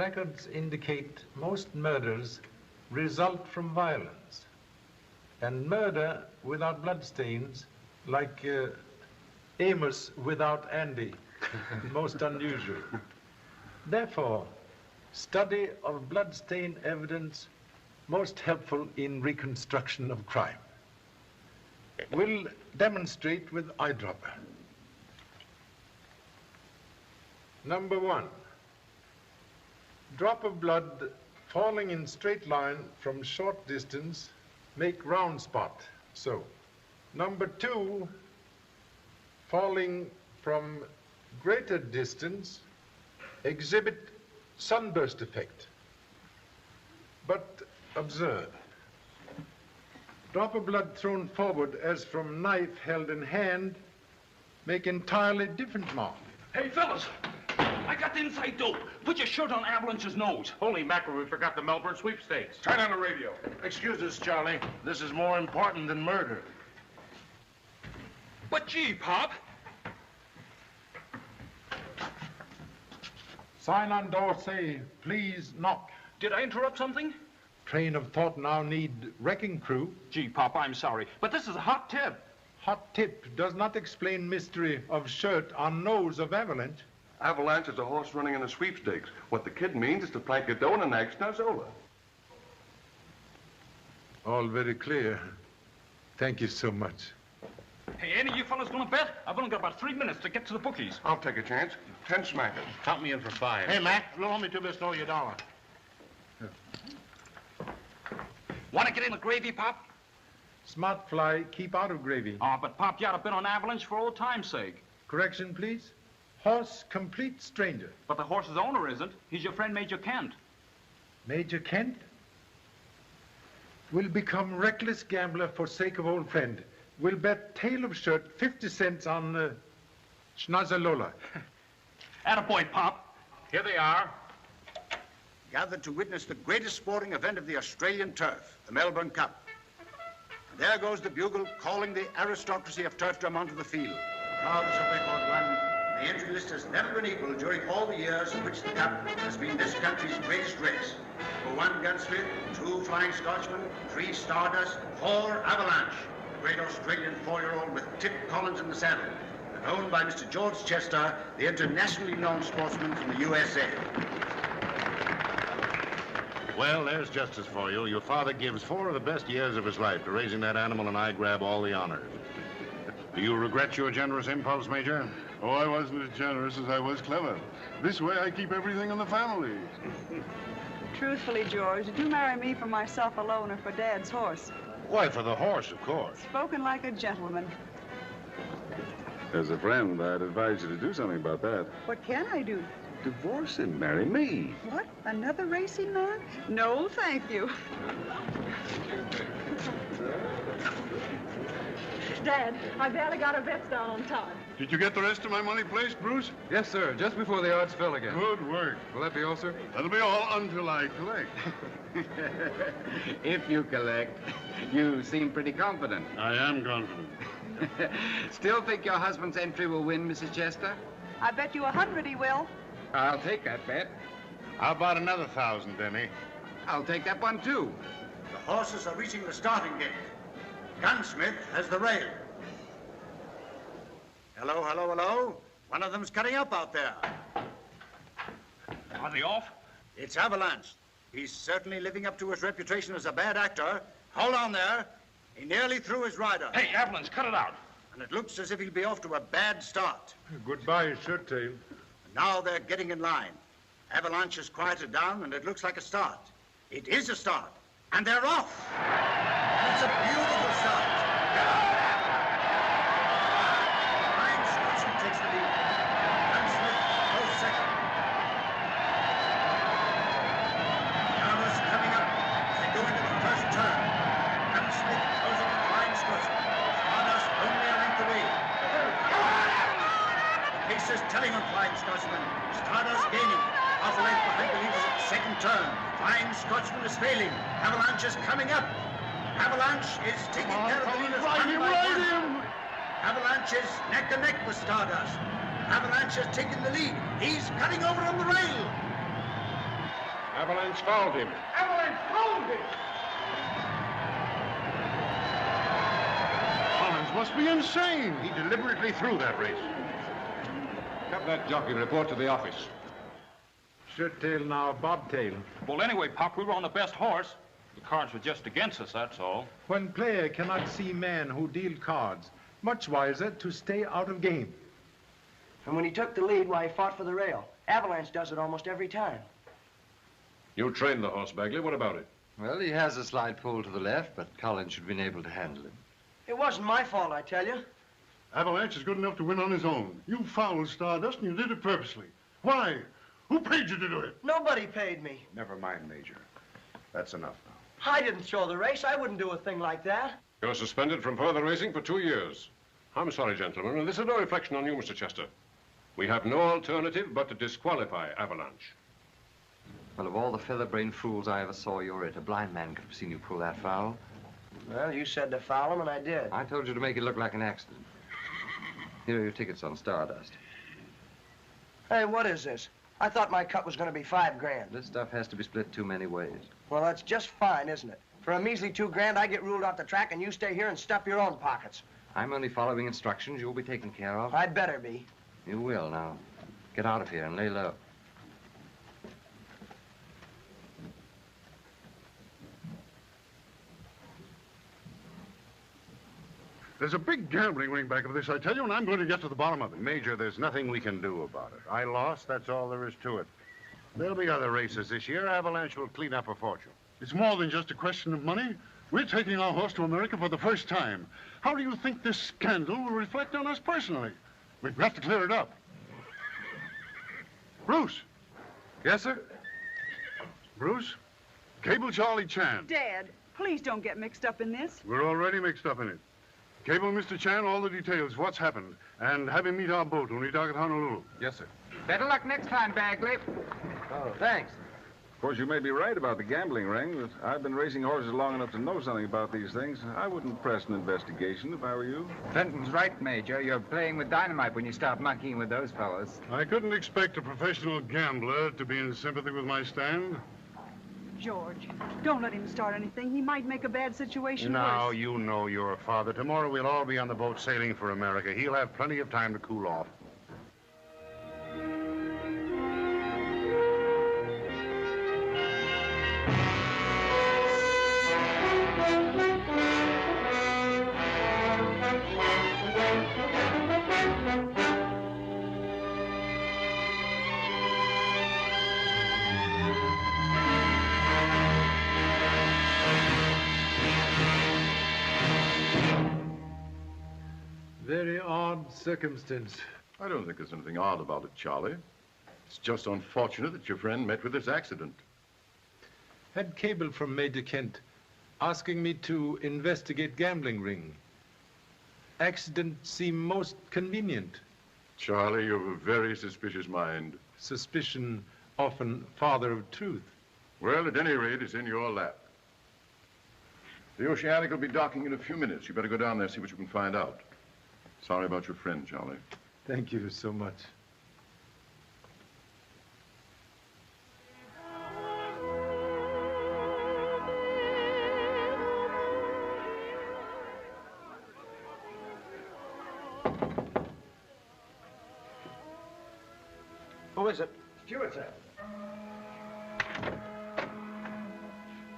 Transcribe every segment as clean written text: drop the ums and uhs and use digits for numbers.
records indicate most murders result from violence. And murder without bloodstains, like Amos without Andy, most unusual. Therefore, study of bloodstain evidence most helpful in reconstruction of crime. We'll demonstrate with eyedropper. Number 1. Drop of blood falling in straight line from short distance, make round spot, so. Number 2, falling from greater distance, exhibit sunburst effect. But observe. Drop of blood thrown forward as from knife held in hand, make entirely different mark. Hey, fellas, I got the inside dope. Put your shirt on Avalanche's nose. Holy mackerel, we forgot the Melbourne sweepstakes. Turn on the radio. Excuse us, Charlie. This is more important than murder. But gee, Pop. Sign on door say, please knock. Did I interrupt something? Train of thought now need wrecking crew. Gee, Pop, I'm sorry, but this is a hot tip. Hot tip does not explain mystery of shirt on nose of Avalanche. Avalanche is a horse running in the sweepstakes. What the kid means is to plank a dough and act Nazola. All very clear. Thank you so much. Hey, any of you fellas gonna bet? I've only got about 3 minutes to get to the bookies. I'll take a chance. 10 smackers. Count me in for 5. Hey, Mac, loan me 2 bits to owe you $1. Want to get in the gravy, Pop? Smart fly, keep out of gravy. Oh, but Pop, you ought to bet on Avalanche for old time's sake. Correction, please. Horse, complete stranger. But the horse's owner isn't. He's your friend Major Kent. Major Kent will become reckless gambler for sake of old friend. Will bet tail of shirt 50 cents on Schnazzalola. Attaboy, Pop. Here they are. Gathered to witness the greatest sporting event of the Australian turf, the Melbourne Cup. And there goes the bugle calling the aristocracy of turfdom onto the field. Crowds of record one. The entry list has never been equal during all the years in which the Cup has been this country's greatest race. For 1 Gunsmith, 2 Flying Scotchmen, 3 Stardust, 4 Avalanche, the great Australian 4-year-old with Tip Collins in the saddle, and owned by Mr. George Chester, the internationally known sportsman from the USA. Well, there's justice for you. Your father gives 4 of the best years of his life to raising that animal, and I grab all the honors. Do you regret your generous impulse, Major? Oh, I wasn't as generous as I was clever. This way I keep everything in the family. Truthfully, George, did you marry me for myself alone or for Dad's horse? Why, for the horse, of course. Spoken like a gentleman. As a friend, I'd advise you to do something about that. What can I do? Divorce him, marry me. What? Another racing man? No, thank you. Dad, I barely got our bets down on time. Did you get the rest of my money placed, Bruce? Yes, sir. Just before the odds fell again. Good work. Will that be all, sir? That'll be all until I collect. If you collect, you seem pretty confident. I am confident. Still think your husband's entry will win, Mrs. Chester? I bet you 100 he will. I'll take that bet. How about another 1,000, Denny? I'll take that one, too. The horses are reaching the starting gate. Gunsmith has the rail. Hello, hello, hello. One of them's cutting up out there. Are they off? It's Avalanche. He's certainly living up to his reputation as a bad actor. Hold on there. He nearly threw his rider. Hey, Avalanche, cut it out. And it looks as if he'll be off to a bad start. Goodbye, shirt tail. And now they're getting in line. Avalanche has quieted down, and it looks like a start. It is a start. And they're off. And it's a beautiful start. Ryan Scotchman takes the lead. Gunsmith goes second. Yarmouth's coming up as they go into the first turn. Gunsmith closing with Ryan Scotchman. Stardust only a length away. The pace is telling on Flying Scotchman. Stardust gaining. Half a length behind the leaders at the second turn. Flying Scotchman is failing. Avalanche is coming up. Avalanche is taking care of the leaders. Ride him! Avalanche is neck and neck with Stardust. Avalanche has taken the lead. He's cutting over on the rail. Avalanche fouled him. Avalanche fouled him! Collins must be insane. He deliberately threw that race. Have that jockey report to the office. Shirt tail now, bobtail. Well, anyway, Pop, we were on the best horse. The cards were just against us, that's all. When player cannot see man who deal cards, much wiser to stay out of game. And when he took the lead, why, he fought for the rail. Avalanche does it almost every time. You trained the horse, Bagley. What about it? Well, he has a slight pull to the left, but Collins should have been able to handle him. It wasn't my fault, I tell you. Avalanche is good enough to win on his own. You fouled Stardust, and you did it purposely. Why? Who paid you to do it? Nobody paid me. Never mind, Major. That's enough now. I didn't throw the race. I wouldn't do a thing like that. You're suspended from further racing for 2 years. I'm sorry, gentlemen, and this is no reflection on you, Mr. Chester. We have no alternative but to disqualify Avalanche. Well, of all the feather-brained fools I ever saw, you're it. A blind man could have seen you pull that foul. Well, you said to foul him, and I did. I told you to make it look like an accident. Here are your tickets on Stardust. Hey, what is this? I thought my cut was going to be $5 grand. This stuff has to be split too many ways. Well, that's just fine, isn't it? For a measly $2 grand, I get ruled off the track, and you stay here and stuff your own pockets. I'm only following instructions. You'll be taken care of. I'd better be. You will. Now, get out of here and lay low. There's a big gambling ring back of this, I tell you, and I'm going to get to the bottom of it. Major, there's nothing we can do about it. I lost, that's all there is to it. There'll be other races this year. Avalanche will clean up a fortune. It's more than just a question of money. We're taking our horse to America for the first time. How do you think this scandal will reflect on us personally? We've got to clear it up. Bruce. Yes, sir? Bruce, cable Charlie Chan. Dad, please don't get mixed up in this. We're already mixed up in it. Cable Mr. Chan all the details, what's happened, and have him meet our boat when we dock at Honolulu. Yes, sir. Better luck next time, Bagley. Oh, thanks. Of course, you may be right about the gambling ring, but I've been racing horses long enough to know something about these things. I wouldn't press an investigation if I were you. Fenton's right, Major. You're playing with dynamite when you start monkeying with those fellows. I couldn't expect a professional gambler to be in sympathy with my stand. George, don't let him start anything. He might make a bad situation Now, worse. you know your father. Tomorrow we'll all be on the boat sailing for America. He'll have plenty of time to cool off. Very odd circumstance. I don't think there's anything odd about it, Charlie. It's just unfortunate that your friend met with this accident. Had cable from Major Kent asking me to investigate gambling ring. Accident seemed most convenient. Charlie, you have a very suspicious mind. Suspicion often father of truth. Well, at any rate, it's in your lap. The Oceanic will be docking in a few minutes. You better go down there, see what you can find out. Sorry about your friend, Charlie. Thank you so much. Who is it? Stewart, sir.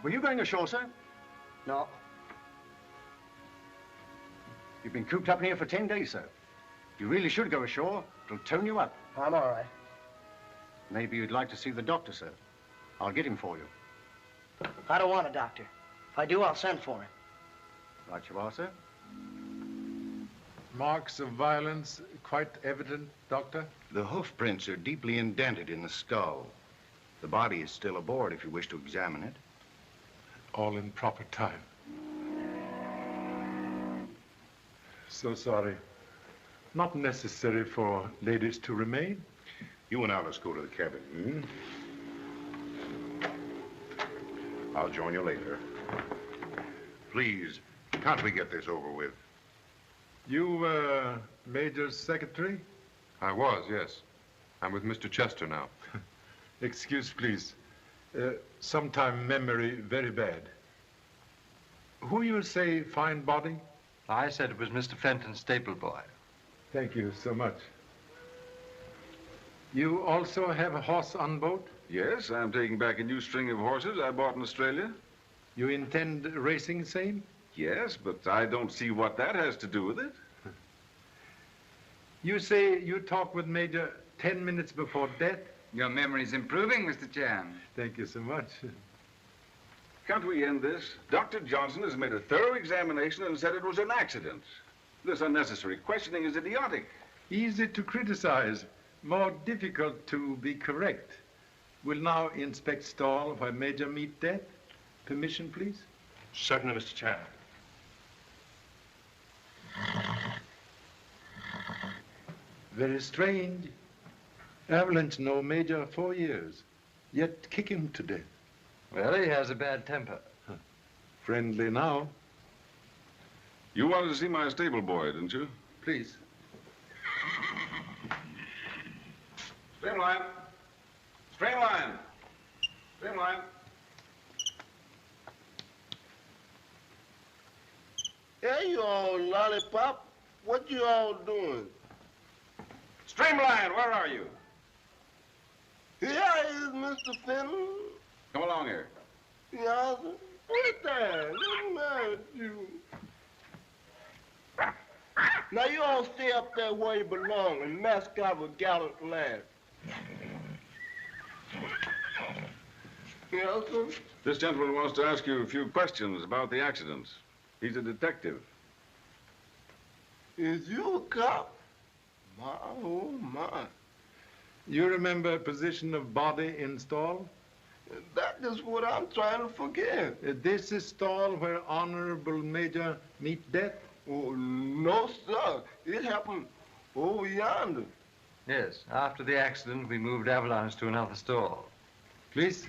Were you going ashore, sir? No. You've been cooped up in here for 10 days, sir. You really should go ashore. It'll tone you up. I'm all right. Maybe you'd like to see the doctor, sir. I'll get him for you. I don't want a doctor. If I do, I'll send for him. Right you are, sir. Marks of violence quite evident, Doctor? The hoof prints are deeply indented in the skull. The body is still aboard if you wish to examine it. All in proper time. So sorry. Not necessary for ladies to remain. You and Alice go to the cabin, I'll join you later. Please, can't we get this over with? You, Major's secretary? I was, yes. I'm with Mr. Chester now. Excuse, please. Sometime memory very bad. Who you say find body? I said it was Mr. Fenton's stable boy. Thank you so much. You also have a horse on boat? Yes, I'm taking back a new string of horses I bought in Australia. You intend racing same? Yes, but I don't see what that has to do with it. You say you talked with Major 10 minutes before death? Your memory's improving, Mr. Chan. Thank you so much. Can't we end this? Dr. Johnson has made a thorough examination and said it was an accident. This unnecessary questioning is idiotic. Easy to criticize, more difficult to be correct. We'll now inspect stall where Major meet death. Permission, please? Certainly, Mr. Chan. Very strange. Avalanche know Major 4 years, yet kick him to death. Well, he has a bad temper. Friendly now. You wanted to see my stable boy, didn't you? Please. Streamline. Streamline. Streamline. Hey, you all lollipop. What you all doing? Streamline, where are you? Here is Mr. Fenton. Come along here. Yeah, wait there. Let me at you. Now you all stay up there where you belong and mask out a gallant lad. Yes, sir? This gentleman wants to ask you a few questions about the accident. He's a detective. Is you a cop? My, oh, my. You remember position of body in stall? That is what I'm trying to forget. This is stall where Honorable Major meet death? Oh, no, sir. It happened over yonder. Yes, after the accident, we moved Avalanche to another stall. Please.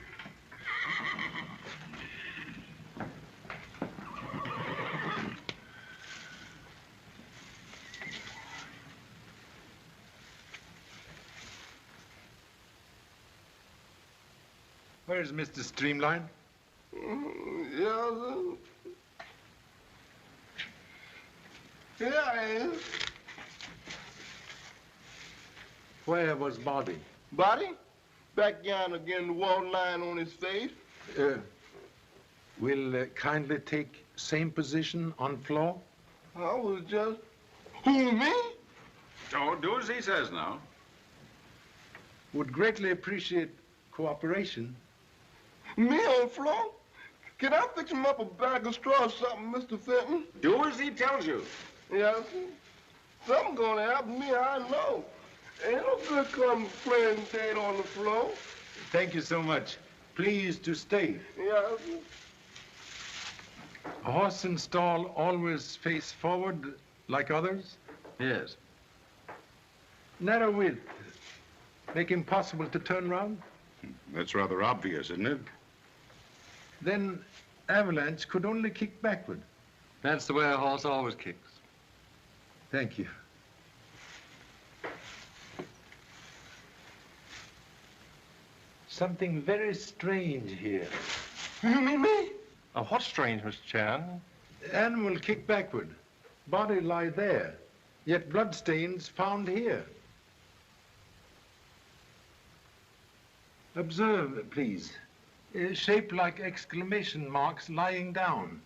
Where's Mr. Streamline? Yes, sir. Here I am. Where was body? Body? Back yonder again, the wall line on his face. Will kindly take same position on floor? I was just... Who, me? Oh, do as he says now. Would greatly appreciate cooperation. Me on floor? Can I fix him up a bag of straw or something, Mr. Fenton? Do as he tells you. Yes, sir. Something gonna happen to me, I know. Ain't no good come playing dead on the floor. Thank you so much. Please to stay. Yes, sir. A horse in stall always face forward like others? Yes. Narrow width. Make impossible to turn round? That's rather obvious, isn't it? Then Avalanche could only kick backward. That's the way a horse always kicks. Thank you. Something very strange here. You mean me? What's strange, Mr. Chan? Animal kick backward. Body lie there. Yet bloodstains found here. Observe, please. Shaped like exclamation marks lying down.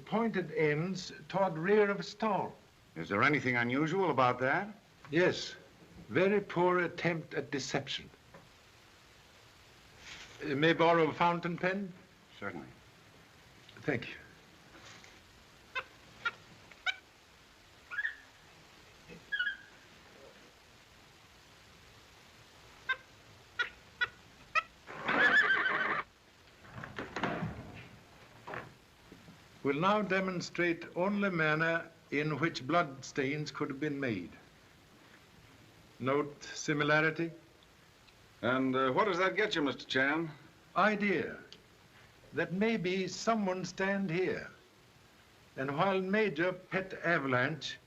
Pointed ends toward rear of stall. Is there anything unusual about that? Yes. Very poor attempt at deception. May borrow a fountain pen? Certainly. Thank you. We'll now demonstrate only manner in which blood stains could have been made. Note similarity? And what does that get you, Mr. Chan? Idea that maybe someone stand here, and while Major pet Avalanche,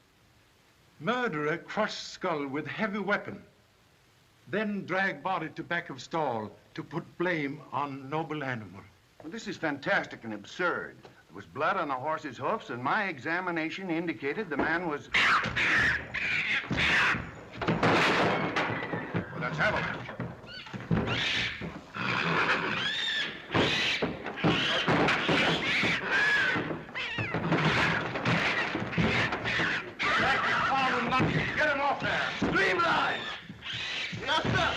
murderer crush skull with heavy weapon, then drag body to back of stall to put blame on noble animal. Well, this is fantastic and absurd. There was blood on the horse's hoofs, and my examination indicated the man was... Well, that's avalanche. Get him off there! Streamline! Yes, sir!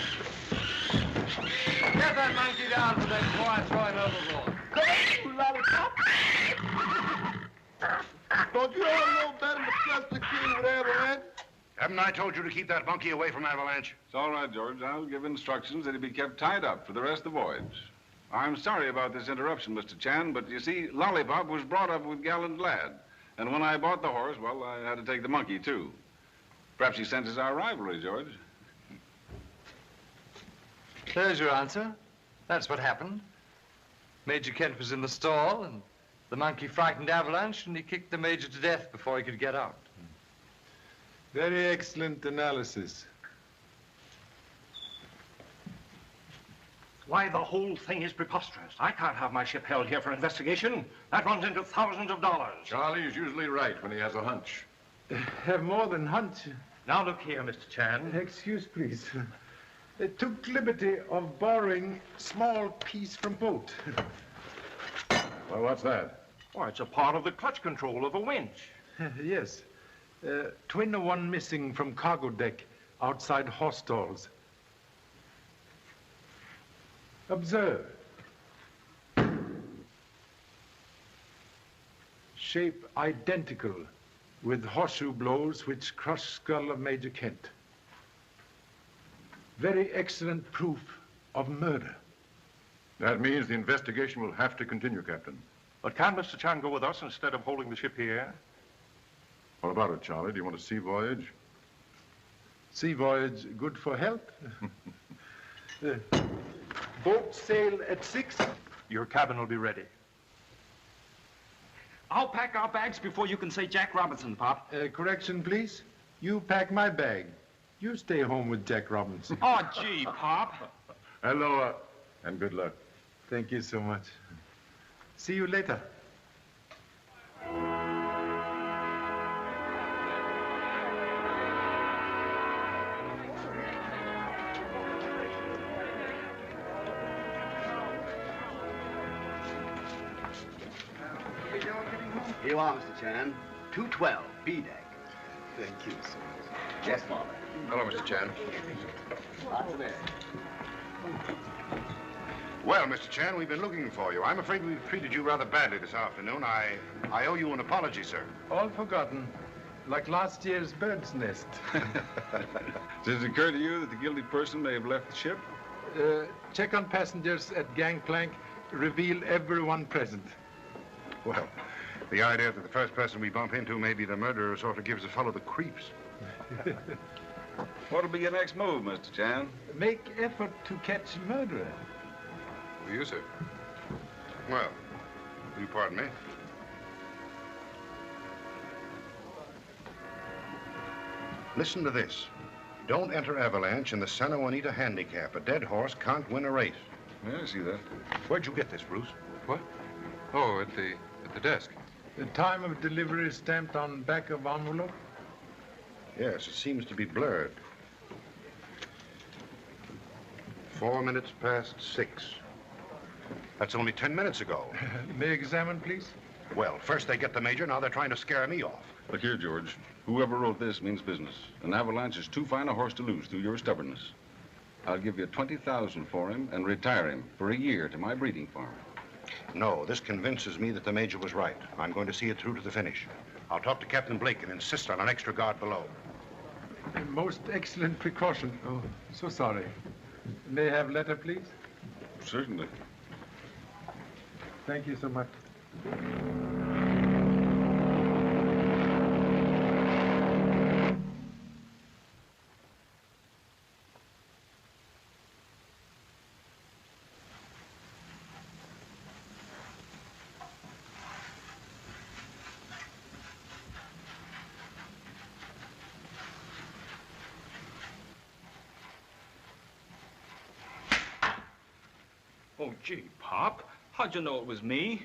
Get that monkey down from there before I throw him overboard. Come on, lollipop. Don't you all know better than to trust the king with avalanche? Haven't I told you to keep that monkey away from avalanche? It's all right, George. I'll give instructions that he be kept tied up for the rest of the voyage. I'm sorry about this interruption, Mr. Chan, but you see, Lollipop was brought up with gallant lad. And when I bought the horse, well, I had to take the monkey, too. Perhaps he senses our rivalry, George. There's your answer. That's what happened. Major Kent was in the stall, and the monkey frightened Avalanche, and he kicked the major to death before he could get out. Very excellent analysis. Why, the whole thing is preposterous. I can't have my ship held here for investigation. That runs into thousands of dollars. Charlie is usually right when he has a hunch. Have more than hunch. Now look here, Mr. Chan. Excuse, please. They took liberty of borrowing small piece from boat. Well, what's that? Why, it's a part of the clutch control of a winch. Yes. Twin of one missing from cargo deck outside horse stalls. Observe. Shape identical with horseshoe blows which crushed skull of Major Kent. Very excellent proof of murder. That means the investigation will have to continue, Captain. But can Mr. Chan go with us instead of holding the ship here? What about it, Charlie? Do you want a sea voyage? Sea voyage good for health? Boat sail at 6. Your cabin will be ready. I'll pack our bags before you can say Jack Robinson, Pop. Correction, please. You pack my bag. You stay home with Jack Robinson. Oh, gee, Pop. Hello, and good luck. Thank you so much. See you later. Here you are, Mr. Chan. 212, B deck. Thank you so much. Yes, Father. Hello, Mr. Chan. Lots of air. Well, Mr. Chan, we've been looking for you. I'm afraid we've treated you rather badly this afternoon. I owe you an apology, sir. All forgotten. Like last year's bird's nest. Does it occur to you that the guilty person may have left the ship? Check on passengers at gangplank. Reveal everyone present. Well, the idea that the first person we bump into may be the murderer sort of gives a fellow the creeps. What'll be your next move, Mr. Chan? Make effort to catch murderer. Will you, sir? Well, will you pardon me? Listen to this. Don't enter Avalanche in the Santa Juanita handicap. A dead horse can't win a race. Yeah, I see that. Where'd you get this, Bruce? What? Oh, at the desk. The time of delivery is stamped on back of envelope? Yes, it seems to be blurred. 4 minutes past 6. That's only 10 minutes ago. May I examine, please? Well, first they get the major, now they're trying to scare me off. Look here, George. Whoever wrote this means business. An Avalanche is too fine a horse to lose through your stubbornness. I'll give you $20,000 for him and retire him for a year to my breeding farm. No, this convinces me that the major was right. I'm going to see it through to the finish. I'll talk to Captain Blake and insist on an extra guard below. A most excellent precaution. Oh, so sorry. May I have letter, please? Certainly. Thank you so much. Oh, gee, Pop. How'd you know it was me?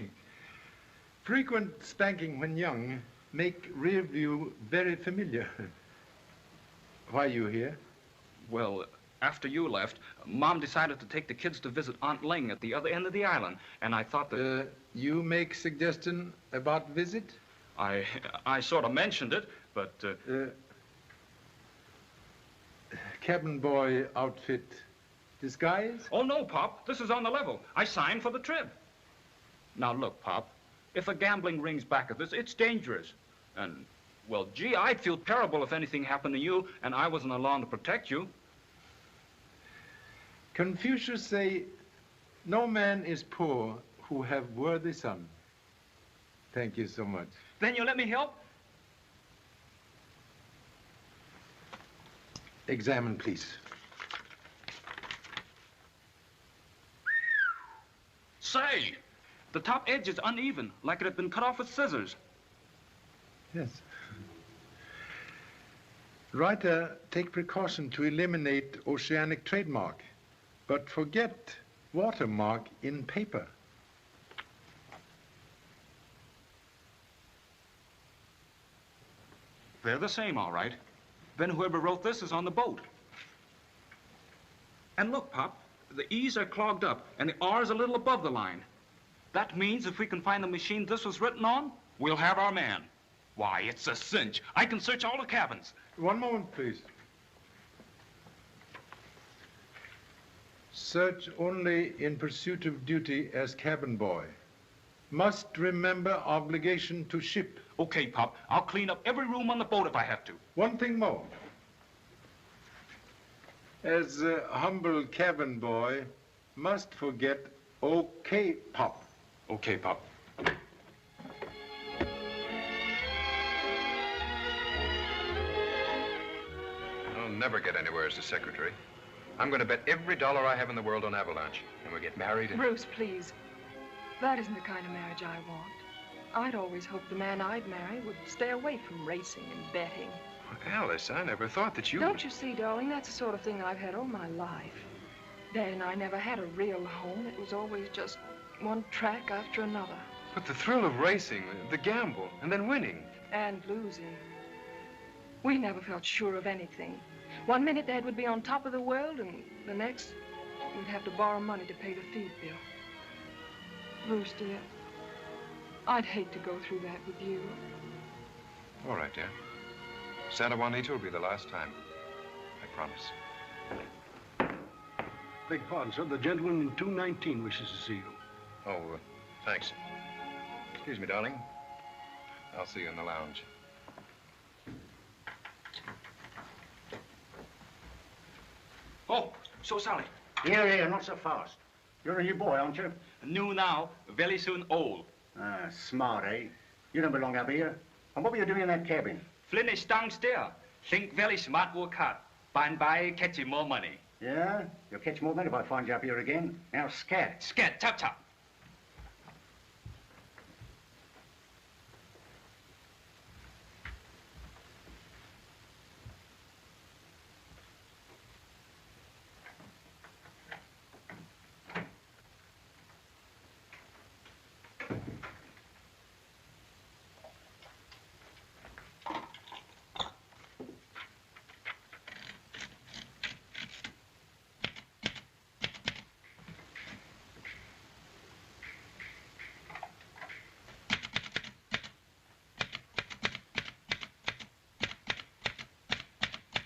Frequent spanking when young make rear view very familiar. Why are you here? Well, after you left, Mom decided to take the kids to visit Aunt Ling at the other end of the island, and I thought that... you make suggestion about visit? I sort of mentioned it, but... Cabin boy outfit disguise? Oh, no, Pop. This is on the level. I signed for the trip. Now, look, Pop. If a gambling ring's back of this, it's dangerous. And, well, gee, I'd feel terrible if anything happened to you and I wasn't along to protect you. Confucius say, no man is poor who have worthy son. Thank you so much. Then you let me help? Examine, please. Say, the top edge is uneven, like it had been cut off with scissors. Yes. Writer, take precaution to eliminate oceanic trademark, but forget watermark in paper. They're the same, all right. Then whoever wrote this is on the boat. And look, Pop, the E's are clogged up and the R's a little above the line. That means if we can find the machine this was written on, we'll have our man. Why, it's a cinch. I can search all the cabins. One moment, please. Search only in pursuit of duty as cabin boy. Must remember obligation to ship. Okay, Pop. I'll clean up every room on the boat if I have to. One thing more. As a humble cabin boy, must forget okay, Pop. Okay, Pop. I'll never get anywhere as a secretary. I'm going to bet every dollar I have in the world on Avalanche, and we'll get married and... Bruce, please. That isn't the kind of marriage I want. I'd always hoped the man I'd marry would stay away from racing and betting. Alice, I never thought that you... Don't you see, darling, that's the sort of thing I've had all my life. Dad and I never had a real home. It was always just one track after another. But the thrill of racing, the gamble, and then winning. And losing. We never felt sure of anything. One minute Dad would be on top of the world, and the next we'd have to borrow money to pay the feed bill. Bruce, dear, I'd hate to go through that with you. All right, dear. Santa Juanita will be the last time. I promise. Beg pardon, sir. The gentleman in 219 wishes to see you. Oh, thanks. Excuse me, darling. I'll see you in the lounge. Oh, so Sally. Here, not so fast. You're a new boy, aren't you? New now, very soon old. Ah, smart, eh? You don't belong up here. And what were you doing in that cabin? Flynn is downstairs. Think very smart work hard. By and by, catching more money. Yeah? You'll catch more than if I find you up here again. Now, scat. Scat, tap, tap.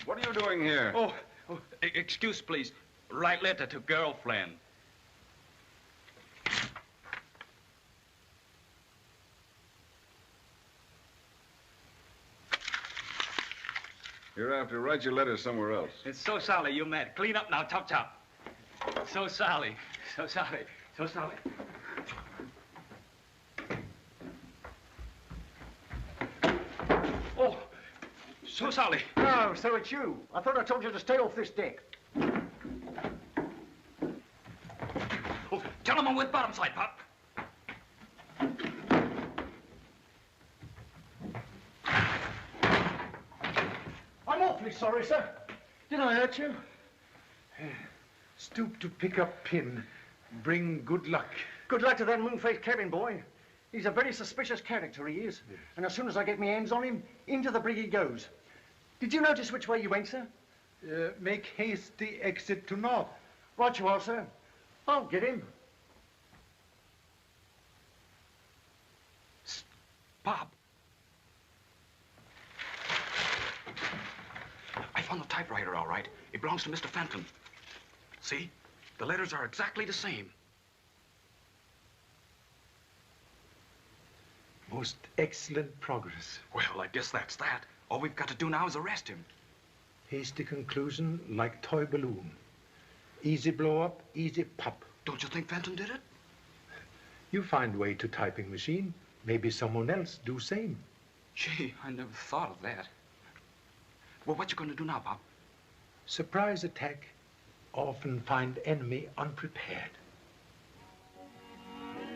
What are you doing here? Oh, excuse, please. Write letter to girlfriend. You're have to write your letter somewhere else. It's so Sally you met. Clean up now, top, top. So Sally. So Sally. So Sally. Oh, so Sally. Oh, so it's you. I thought I told you to stay off this deck. Oh, tell him I'm with bottom side, Pop. I'm awfully sorry, sir. Did I hurt you? Stoop to pick up pin. bring good luck. Good luck to that moon-faced cabin boy. He's a very suspicious character, he is. Yes. And as soon as I get my hands on him, into the brig he goes. Did you notice which way you went, sir? Make hasty exit to north. Right you are, sir. I'll get him. Bob. I found the typewriter, all right. It belongs to Mr. Fenton. See? The letters are exactly the same. Most excellent progress. Well, I guess that's that. All we've got to do now is arrest him. Hasty conclusion, like toy balloon. Easy blow up, easy pop. Don't you think Fenton did it? You find way to typing machine. Maybe someone else do same. Gee, I never thought of that. Well, what you gonna do now, Bob? Surprise attack. Often find enemy unprepared.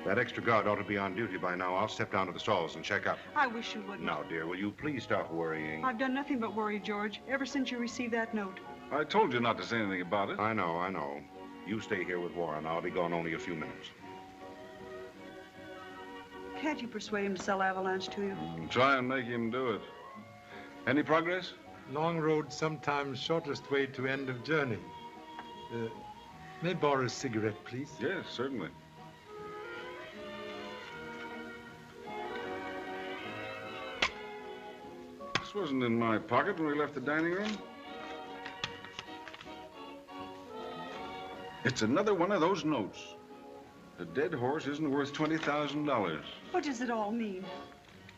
That extra guard ought to be on duty by now. I'll step down to the stalls and check up. I wish you wouldn't. Now, dear, will you please stop worrying? I've done nothing but worry, George, ever since you received that note. I told you not to say anything about it. I know. You stay here with Warren. I'll be gone only a few minutes. Can't you persuade him to sell Avalanche to you? Try and make him do it. Any progress? Long road, sometimes shortest way to end of journey. May I borrow a cigarette, please? Yes, certainly. This wasn't in my pocket when we left the dining room. It's another one of those notes. A dead horse isn't worth $20,000. What does it all mean?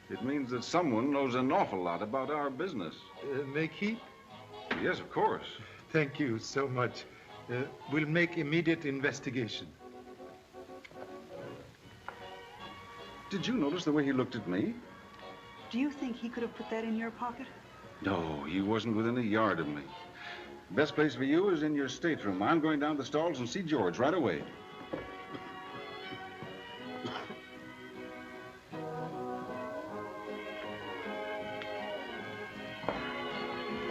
It means that someone knows an awful lot about our business. Make heat? Yes, of course. Thank you so much. We'll make immediate investigation. Did you notice the way he looked at me? Do you think he could have put that in your pocket? No, he wasn't within a yard of me. Best place for you is in your stateroom. I'm going down the stalls and see George right away.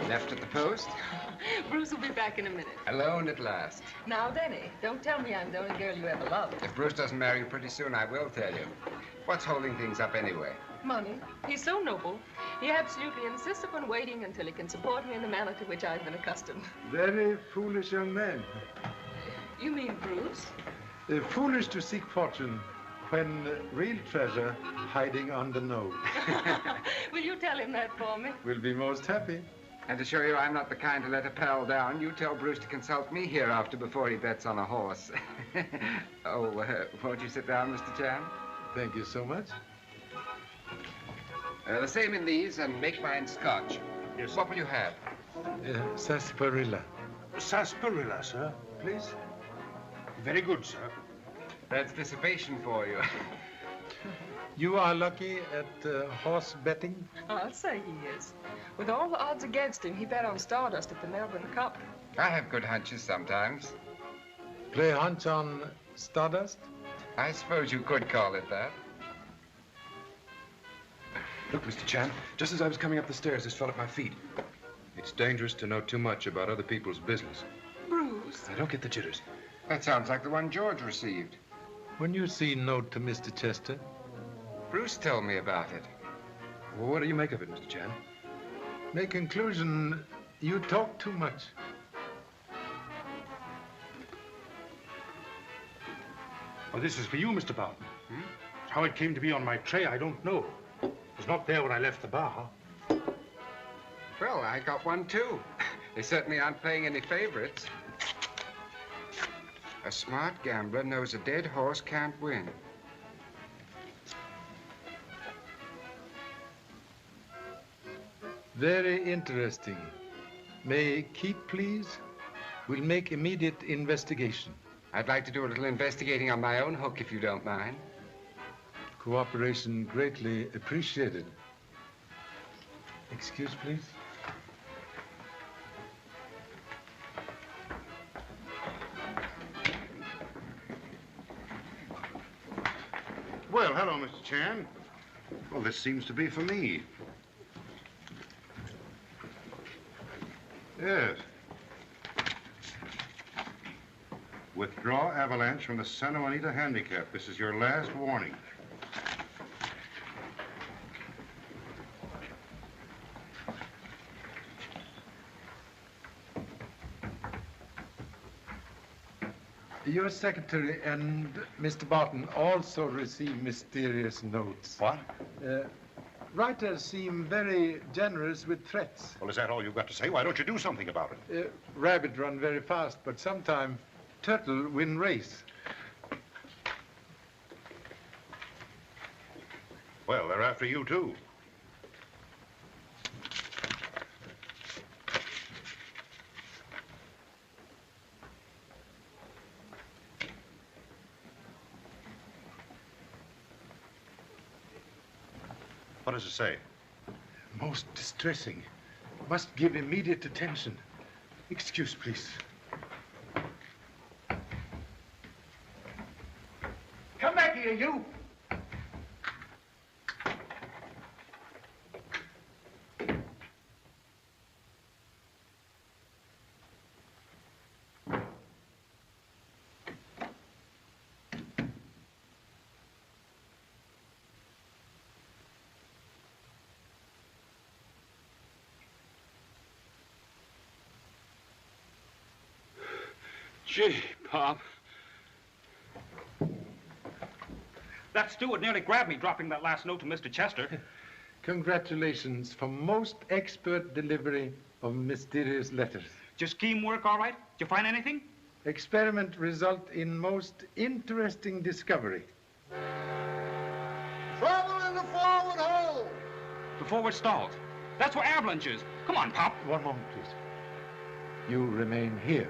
Left at the post? Bruce will be back in a minute. Alone at last. Now, Denny, don't tell me I'm the only girl you ever loved. If Bruce doesn't marry you pretty soon, I will tell you. What's holding things up anyway? Money. He's so noble. He absolutely insists upon waiting until he can support me in the manner to which I've been accustomed. Very foolish young man. You mean Bruce? Foolish to seek fortune when real treasure hiding on the nose. Will you tell him that for me? We'll be most happy. And to show you I'm not the kind to let a pal down, you tell Bruce to consult me hereafter before he bets on a horse. Won't you sit down, Mr. Chan? Thank you so much. The same in these, and make mine scotch. Yes. What will you have? Sarsaparilla. Sarsaparilla, sir, please. Very good, sir. That's dissipation for you. You are lucky at horse betting? I'll say he is. With all the odds against him, he bet on Stardust at the Melbourne Cup. I have good hunches sometimes. Play hunch on Stardust? I suppose you could call it that. Look, Mr. Chan, just as I was coming up the stairs, this fell at my feet. It's dangerous to know too much about other people's business. Bruce. I don't get the jitters. That sounds like the one George received. When you see note to Mr. Chester? Bruce told me about it. Well, what do you make of it, Mr. Chan? Make conclusion, you talk too much. Well, this is for you, Mr. Barton. How it came to be on my tray, I don't know. It was not there when I left the bar. Well, I got one, too. They certainly aren't playing any favorites. A smart gambler knows a dead horse can't win. Very interesting. May keep, please? We'll make immediate investigation. I'd like to do a little investigating on my own hook, if you don't mind. Cooperation greatly appreciated. Excuse, please. Well, hello, Mr. Chan. Well, this seems to be for me. Yes. Withdraw Avalanche from the Santa Juanita Handicap. This is your last warning. Your secretary and Mr. Barton also receive mysterious notes. What? Writers seem very generous with threats. Well, is that all you've got to say? Why don't you do something about it? Rabbit run very fast, but sometime turtle win race. Well, they're after you, too. What does it say? Most distressing. Must give immediate attention. Excuse, please. Come back here, you! Gee, Pop. That steward nearly grabbed me dropping that last note to Mr. Chester. Congratulations for most expert delivery of mysterious letters. Your scheme work all right? Did you find anything? Experiment result in most interesting discovery. Trouble in the forward hole. The forward stalls. That's where Avalanche is. Come on, Pop. One moment, please. You remain here.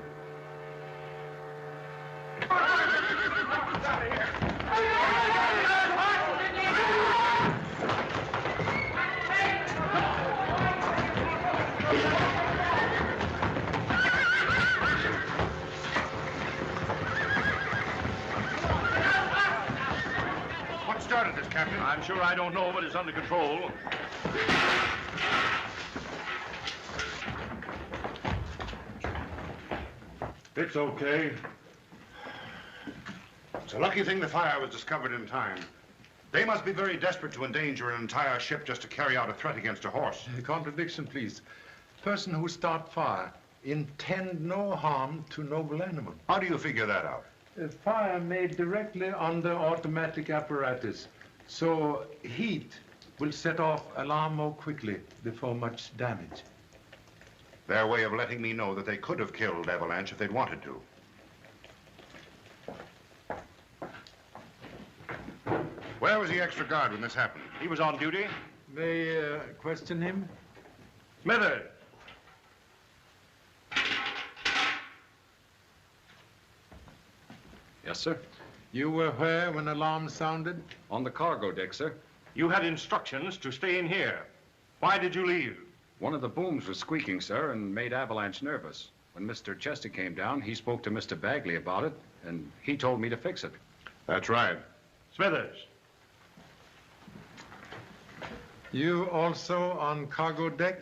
What started this, Captain? I'm sure I don't know, but it's under control. It's okay. It's a lucky thing the fire was discovered in time. They must be very desperate to endanger an entire ship just to carry out a threat against a horse. Contradiction, please. Person who start fire intend no harm to noble animal. How do you figure that out? Fire made directly under automatic apparatus, so heat will set off alarm more quickly before much damage. Their way of letting me know that they could have killed Avalanche if they'd wanted to. Where was the extra guard when this happened? He was on duty. May question him? Smithers. Yes, sir. You were where when alarm sounded? On the cargo deck, sir. You had instructions to stay in here. Why did you leave? One of the booms was squeaking, sir, and made Avalanche nervous. When Mr. Chester came down, he spoke to Mr. Bagley about it, and he told me to fix it. That's right. Smithers. You also on cargo deck?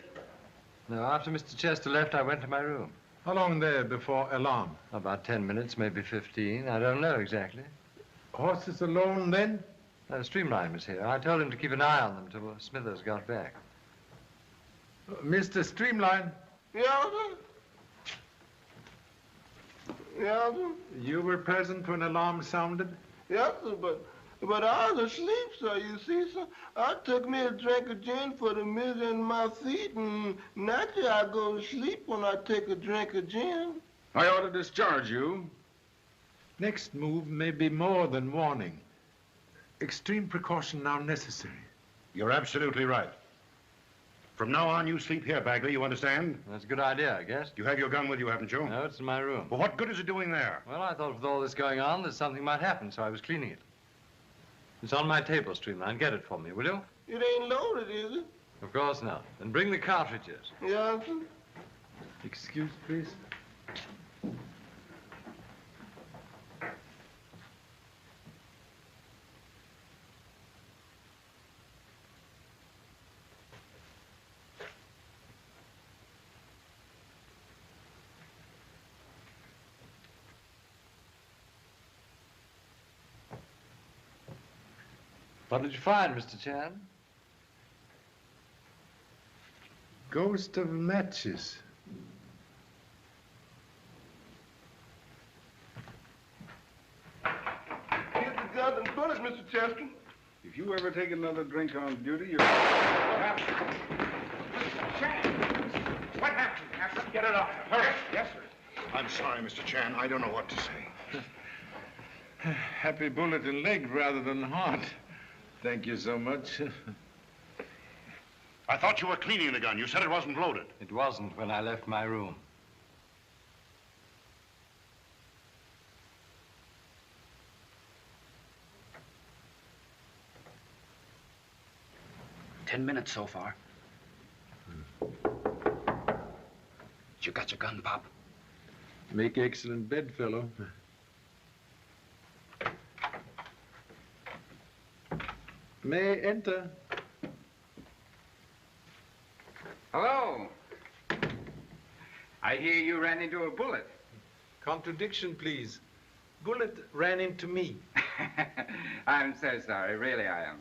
No, after Mr. Chester left, I went to my room. How long there before alarm? About 10 minutes, maybe 15. I don't know exactly. Horses alone then? Streamline was here. I told him to keep an eye on them till Smithers got back. Mr. Streamline? Yeah, sir. Yeah, sir. You were present when alarm sounded? Yes, sir, but I was asleep, sir. You see, sir, I took me a drink of gin for the misery in my feet, and naturally I go to sleep when I take a drink of gin. I ought to discharge you. Next move may be more than warning. Extreme precaution now necessary. You're absolutely right. From now on, you sleep here, Bagley, you understand? That's a good idea, I guess. You have your gun with you, haven't you? No, it's in my room. Well, what good is it doing there? Well, I thought with all this going on that something might happen, so I was cleaning it. It's on my table, Streamline. Get it for me, will you? It ain't loaded, is it? Of course not. Then bring the cartridges. Yeah, sir. Excuse, please. What did you find, Mr. Chan? Ghost of matches. Here's the guns and bullets, Mr. Chester. If you ever take another drink on duty, you're... What happened, Captain? Get it off. Hurry. Yes, sir. I'm sorry, Mr. Chan. I don't know what to say. Happy bullet in leg rather than heart. Thank you so much. I thought you were cleaning the gun. You said it wasn't loaded. It wasn't when I left my room. $10 minutes so far. You got your gun, Pop? Make excellent bedfellow. May I enter? Hello. I hear you ran into a bullet. Contradiction, please. Bullet ran into me. I'm so sorry. Really, I am.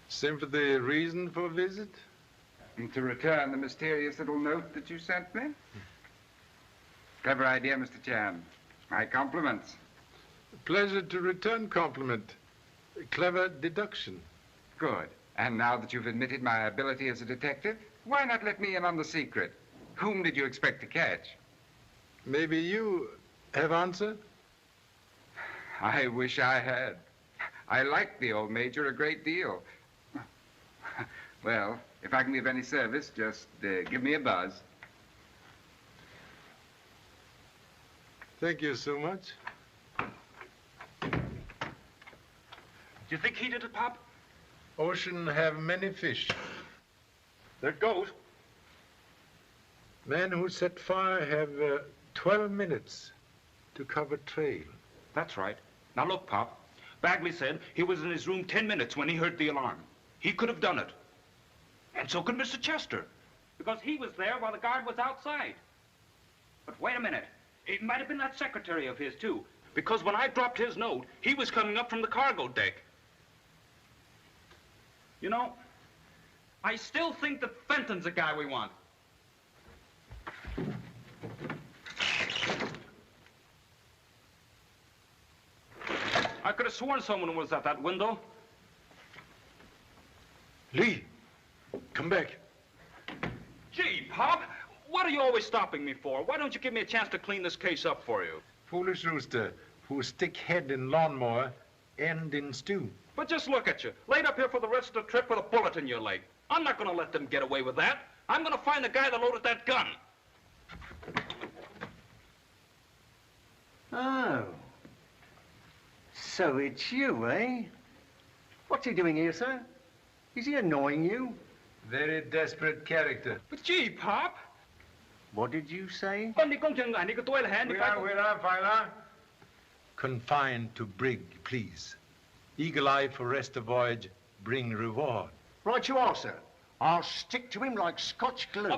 Sympathy reason for visit? And to return the mysterious little note that you sent me? Clever idea, Mr. Chan. My compliments. Pleasure to return compliment. Clever deduction. Good. And now that you've admitted my ability as a detective, why not let me in on the secret? Whom did you expect to catch? Maybe you have answer? I wish I had. I like the old Major a great deal. Well, if I can be of any service, just give me a buzz. Thank you so much. Do you think he did it, Pop? Ocean have many fish. There it goes. Men who set fire have 12 minutes to cover trail. That's right. Now look, Pop. Bagley said he was in his room 10 minutes when he heard the alarm. He could have done it. And so could Mr. Chester. Because he was there while the guard was outside. But wait a minute. It might have been that secretary of his, too. Because when I dropped his note, he was coming up from the cargo deck. You know, I still think that Fenton's the guy we want. I could have sworn someone was at that window. Lee, come back. Gee, Pop, what are you always stopping me for? Why don't you give me a chance to clean this case up for you? Foolish rooster who stick head in lawnmower, end in stew. But just look at you, laid up here for the rest of the trip with a bullet in your leg. I'm not going to let them get away with that. I'm going to find the guy that loaded that gun. Oh. So it's you, eh? What's he doing here, sir? Is he annoying you? Very desperate character. But gee, Pop. What did you say? Fowler. Confined to brig, please. Eagle eye for rest of voyage, bring reward. Right you are, sir. I'll stick to him like Scotch glue.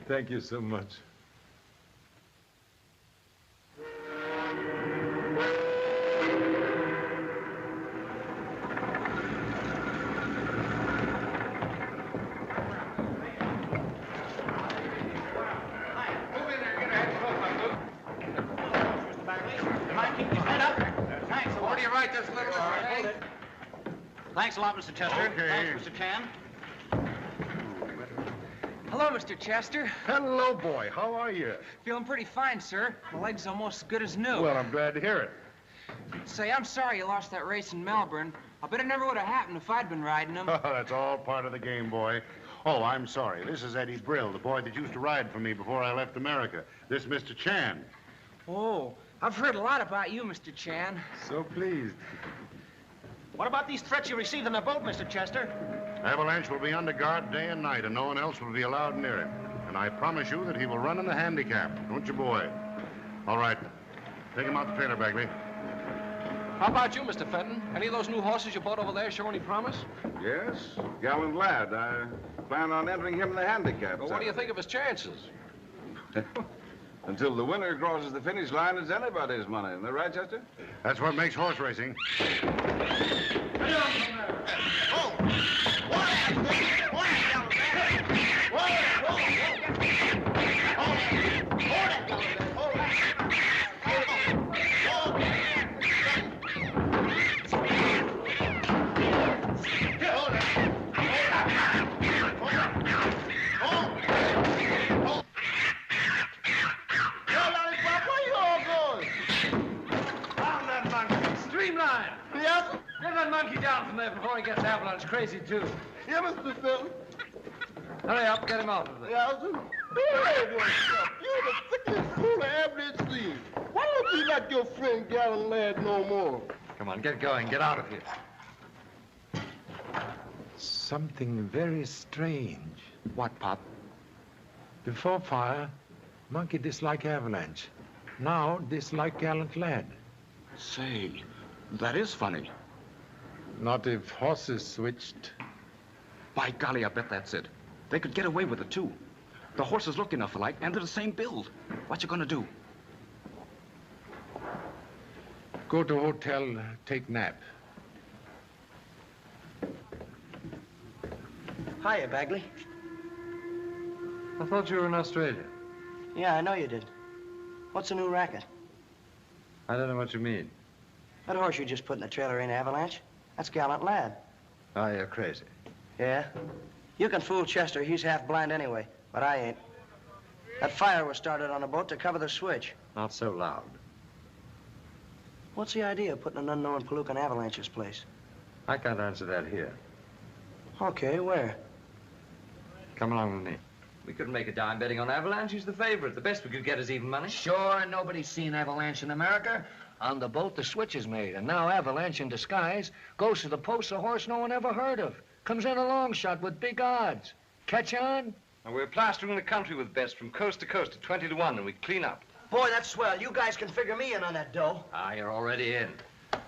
Thank you so much. Where do you write this little Thanks a lot, Mr. Chester. Okay. Thanks, Mr. Chan. Hello, Mr. Chester. Hello, boy. How are you? Feeling pretty fine, sir. My leg's almost as good as new. Well, I'm glad to hear it. Say, I'm sorry you lost that race in Melbourne. I bet it never would have happened if I'd been riding them. That's all part of the game, boy. Oh, I'm sorry. This is Eddie Brill, the boy that used to ride for me before I left America. This is Mr. Chan. Oh, I've heard a lot about you, Mr. Chan. So pleased. What about these threats you received on the boat, Mr. Chester? Avalanche will be under guard day and night, and no one else will be allowed near him. And I promise you that he will run in the handicap. Don't you, boy? All right. Take him out the trailer, Bagley. How about you, Mr. Fenton? Any of those new horses you bought over there show any promise? Yes, gallant lad. I plan on entering him in the handicap. Well, what do you think of his chances? Until the winner crosses the finish line, it's anybody's money. Isn't that right, Chester? That's what makes horse racing. Streamline! Yes? Get that monkey down from there before he gets avalanche crazy, too. Yeah, Mr. Fenton. Hurry up, get him off of there. Yeah, you're the thickest fool I ever did see. Why don't you like your friend Gallant Lad no more? Come on, get going. Get out of here. Something very strange. What, Pop? Before fire, monkey dislike avalanche. Now dislike gallant lad. Say, that is funny. Not if horses switched. By golly, I bet that's it. They could get away with it, too. The horses look enough alike, and they're the same build. What you gonna do? Go to hotel, take nap. Hiya, Bagley. I thought you were in Australia. Yeah, I know you did. What's the new racket? I don't know what you mean. That horse you just put in the trailer ain't Avalanche. That's Gallant Lad. Oh, you're crazy. Yeah? You can fool Chester. He's half blind anyway, but I ain't. That fire was started on a boat to cover the switch. Not so loud. What's the idea of putting an unknown Palooka in Avalanche's place? I can't answer that here. Okay, where? Come along with me. We couldn't make a dime betting on Avalanche. He's the favorite. The best we could get is even money. Sure, nobody's seen Avalanche in America. On the boat, the switch is made, and now Avalanche in disguise goes to the post a horse no one ever heard of. Comes in a long shot with big odds. Catch on? And we're plastering the country with bets from coast to coast at 20 to 1, and we clean up. Boy, that's swell. You guys can figure me in on that dough. Ah, you're already in.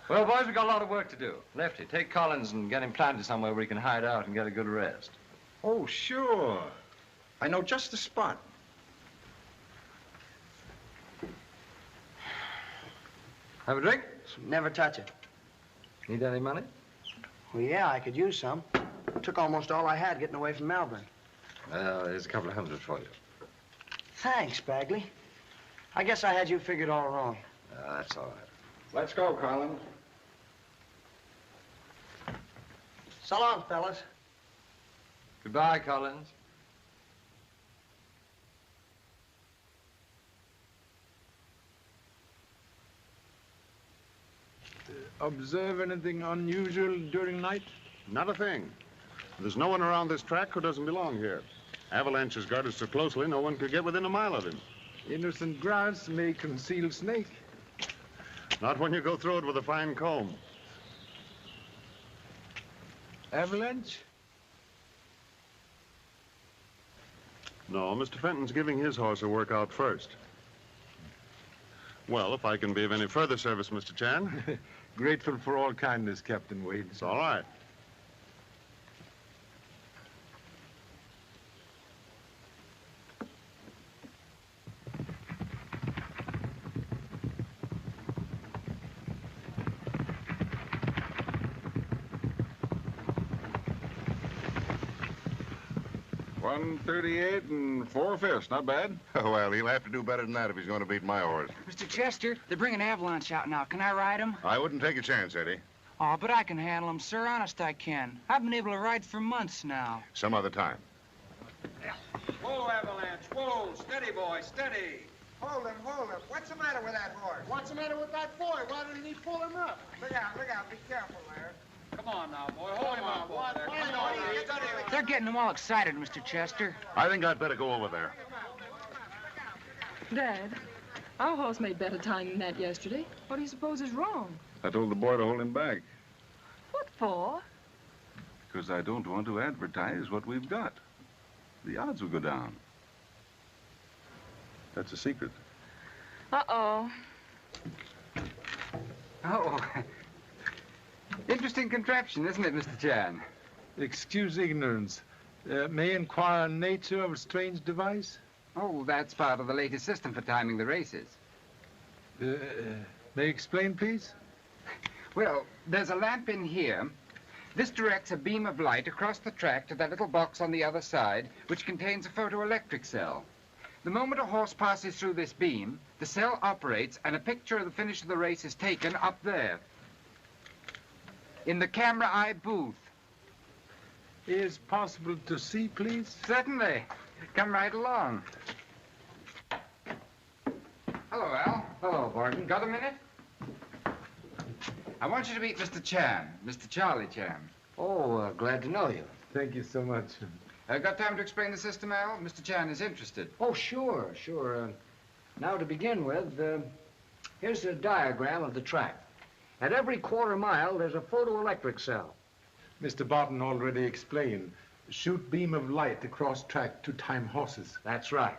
Well, boys, we've got a lot of work to do. Lefty, take Collins and get him planted somewhere where he can hide out and get a good rest. Oh, sure. I know just the spot. Have a drink? Never touch it. Need any money? Well, yeah, I could use some. Took almost all I had getting away from Melbourne. Well, here's a couple of hundred for you. Thanks, Bagley. I guess I had you figured all wrong. That's all right. Let's go, Collins. So long, fellas. Goodbye, Collins. Observe anything unusual during night? Not a thing. There's no one around this track who doesn't belong here. Avalanche is guarded so closely, no one could get within a mile of him. Innocent grass may conceal snake. Not when you go through it with a fine comb. Avalanche? No, Mr. Fenton's giving his horse a workout first. Well, if I can be of any further service, Mr. Chan. Grateful for all kindness, Captain Wade. It's all right. $138 and 4/5. Not bad. Oh, well, he'll have to do better than that if he's going to beat my horse. Mr. Chester, they're bringing Avalanche out now. Can I ride him? I wouldn't take a chance, Eddie. Oh, but I can handle him, sir. Honest, I can. I've been able to ride for months now. Some other time. Whoa, Avalanche, whoa. Steady, boy, steady. Hold him, hold him. What's the matter with that horse? What's the matter with that boy? Why didn't he pull him up? Look out, be careful there. Come on now, boy. Hold him up over there. Come on, steady. They're getting them all excited, Mr. Chester. I think I'd better go over there. Dad, our horse made better time than that yesterday. What do you suppose is wrong? I told the boy to hold him back What for? because I don't want to advertise what we've got. The odds will go down. That's a secret. Uh-oh. Oh. Interesting contraption, isn't it, Mr. Chan? Excuse ignorance. May I inquire nature of a strange device? Oh, that's part of the latest system for timing the races. May I explain, please? Well, there's a lamp in here. This directs a beam of light across the track to that little box on the other side, which contains a photoelectric cell. The moment a horse passes through this beam, the cell operates and a picture of the finish of the race is taken up there, in the camera eye booth. Is possible to see, please? Certainly. Come right along. Hello, Al. Hello, Barton. Got a minute? I want you to meet Mr. Chan, Mr. Charlie Chan. Oh, glad to know you. Thank you so much. Got time to explain the system, Al? Mr. Chan is interested. Oh, sure. Now, to begin with, here's a diagram of the track. At every quarter mile, there's a photoelectric cell. Mr. Barton already explained. Shoot beam of light across track to time horses. That's right.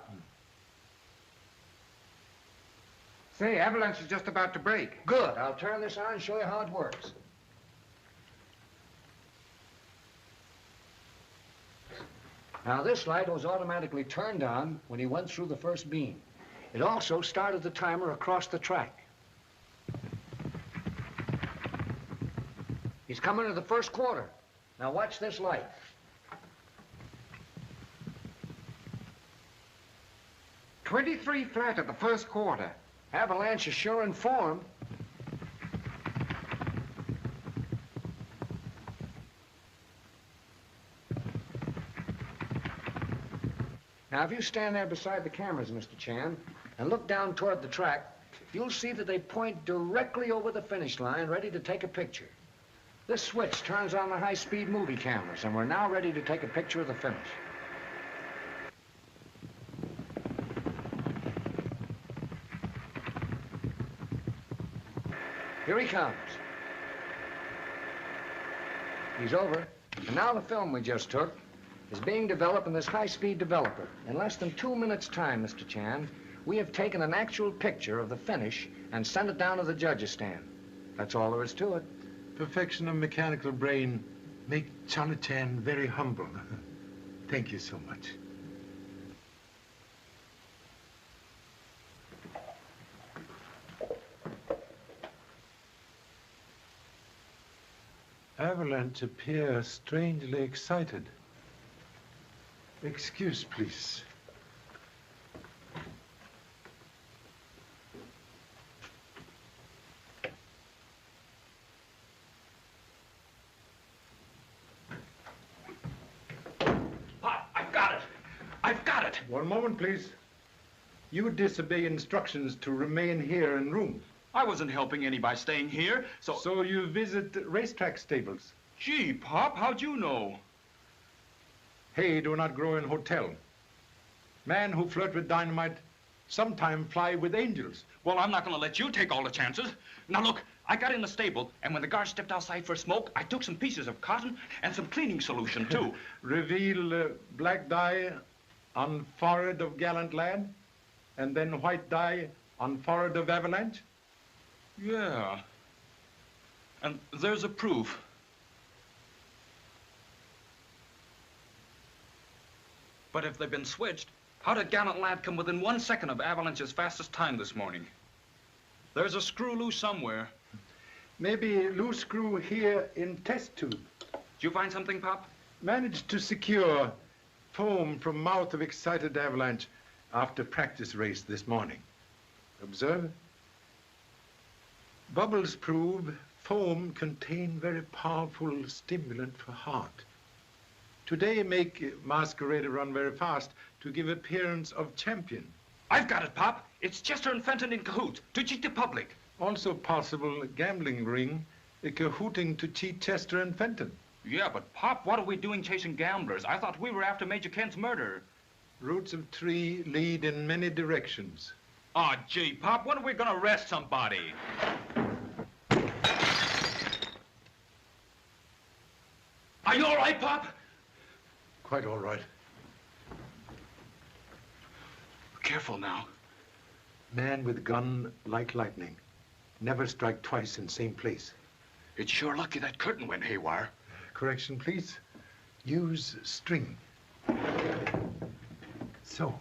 Say, Avalanche is just about to break. Good. I'll turn this on and show you how it works. Now, this light was automatically turned on when he went through the first beam. It also started the timer across the track. He's coming to the first quarter. Now, watch this light. "23 flat at the first quarter. Avalanche is sure in form. Now, if you stand there beside the cameras, Mr. Chan, and look down toward the track, you'll see that they point directly over the finish line, ready to take a picture. This switch turns on the high-speed movie cameras, and we're now ready to take a picture of the finish. Here he comes. He's over. And now the film we just took is being developed in this high-speed developer. In less than 2 minutes' time, Mr. Chan, we have taken an actual picture of the finish and sent it down to the judges' stand. That's all there is to it. Perfection of mechanical brain make Charlie Chan very humble. Thank you so much. Avalanche appear strangely excited. Excuse, please. Pop, I've got it. I've got it. One moment, please. You disobey instructions to remain here in room. I wasn't helping any by staying here, so... So you visit racetrack stables? Gee, Pop, how'd you know? Hay do not grow in hotel. Man who flirt with dynamite sometime fly with angels. Well, I'm not going to let you take all the chances. Now, look, I got in the stable, and when the guard stepped outside for a smoke, I took some pieces of cotton and some cleaning solution, too. Reveal black dye on forehead of gallant lad, and then white dye on forehead of Avalanche? Yeah. And there's a proof. But if they've been switched, how did Gallant Lad come within 1 second of Avalanche's fastest time this morning? There's a screw loose somewhere. Maybe loose screw here in test tube. Did you find something, Pop? Managed to secure foam from mouth of excited Avalanche after practice race this morning. Observe. Bubbles prove foam contain very powerful stimulant for heart. Today make masquerader run very fast to give appearance of champion. I've got it, Pop. It's Chester and Fenton in cahoots to cheat the public. Also possible gambling ring cahooting to cheat Chester and Fenton. Yeah, but Pop, what are we doing chasing gamblers? I thought we were after Major Kent's murder. Roots of tree lead in many directions. Oh, gee, Pop, when are we going to arrest somebody? Are you all right, Pop? Quite all right. Careful now. Man with gun like lightning. Never strike twice in same place. It's sure lucky that curtain went haywire. Correction, please. Use string. So.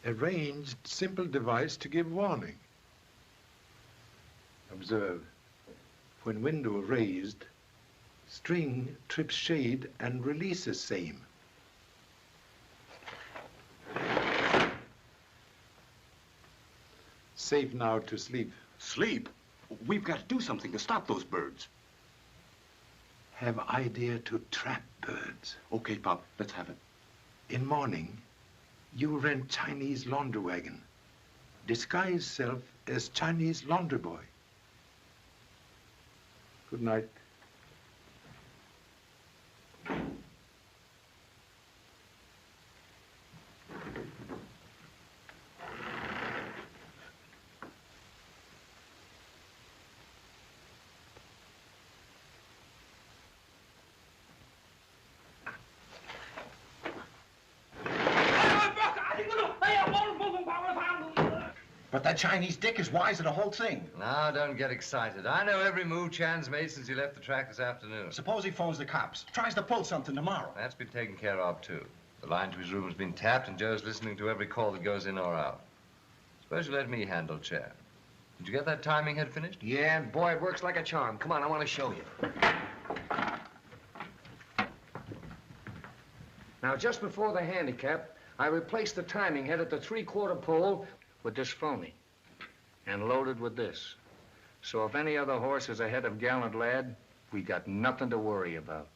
Arranged simple device to give warning. Observe. When window raised, string trips shade and releases same. Safe now to sleep. Sleep? We've got to do something to stop those birds. Have idea to trap birds. Okay, Pop, let's have it. In morning, you rent Chinese laundry wagon. Disguise self as Chinese laundry boy. Good night. But that Chinese dick is wise to the whole thing. Now, don't get excited. I know every move Chan's made since he left the track this afternoon. Suppose he phones the cops, tries to pull something tomorrow. That's been taken care of, too. The line to his room has been tapped, and Joe's listening to every call that goes in or out. Suppose you let me handle Chan. Did you get that timing head finished? Yeah, and boy, it works like a charm. Come on, I want to show you. Now, just before the handicap, I replaced the timing head at the 3/4 pole with this phony and loaded with this. So if any other horse is ahead of Gallant Lad, we got nothing to worry about.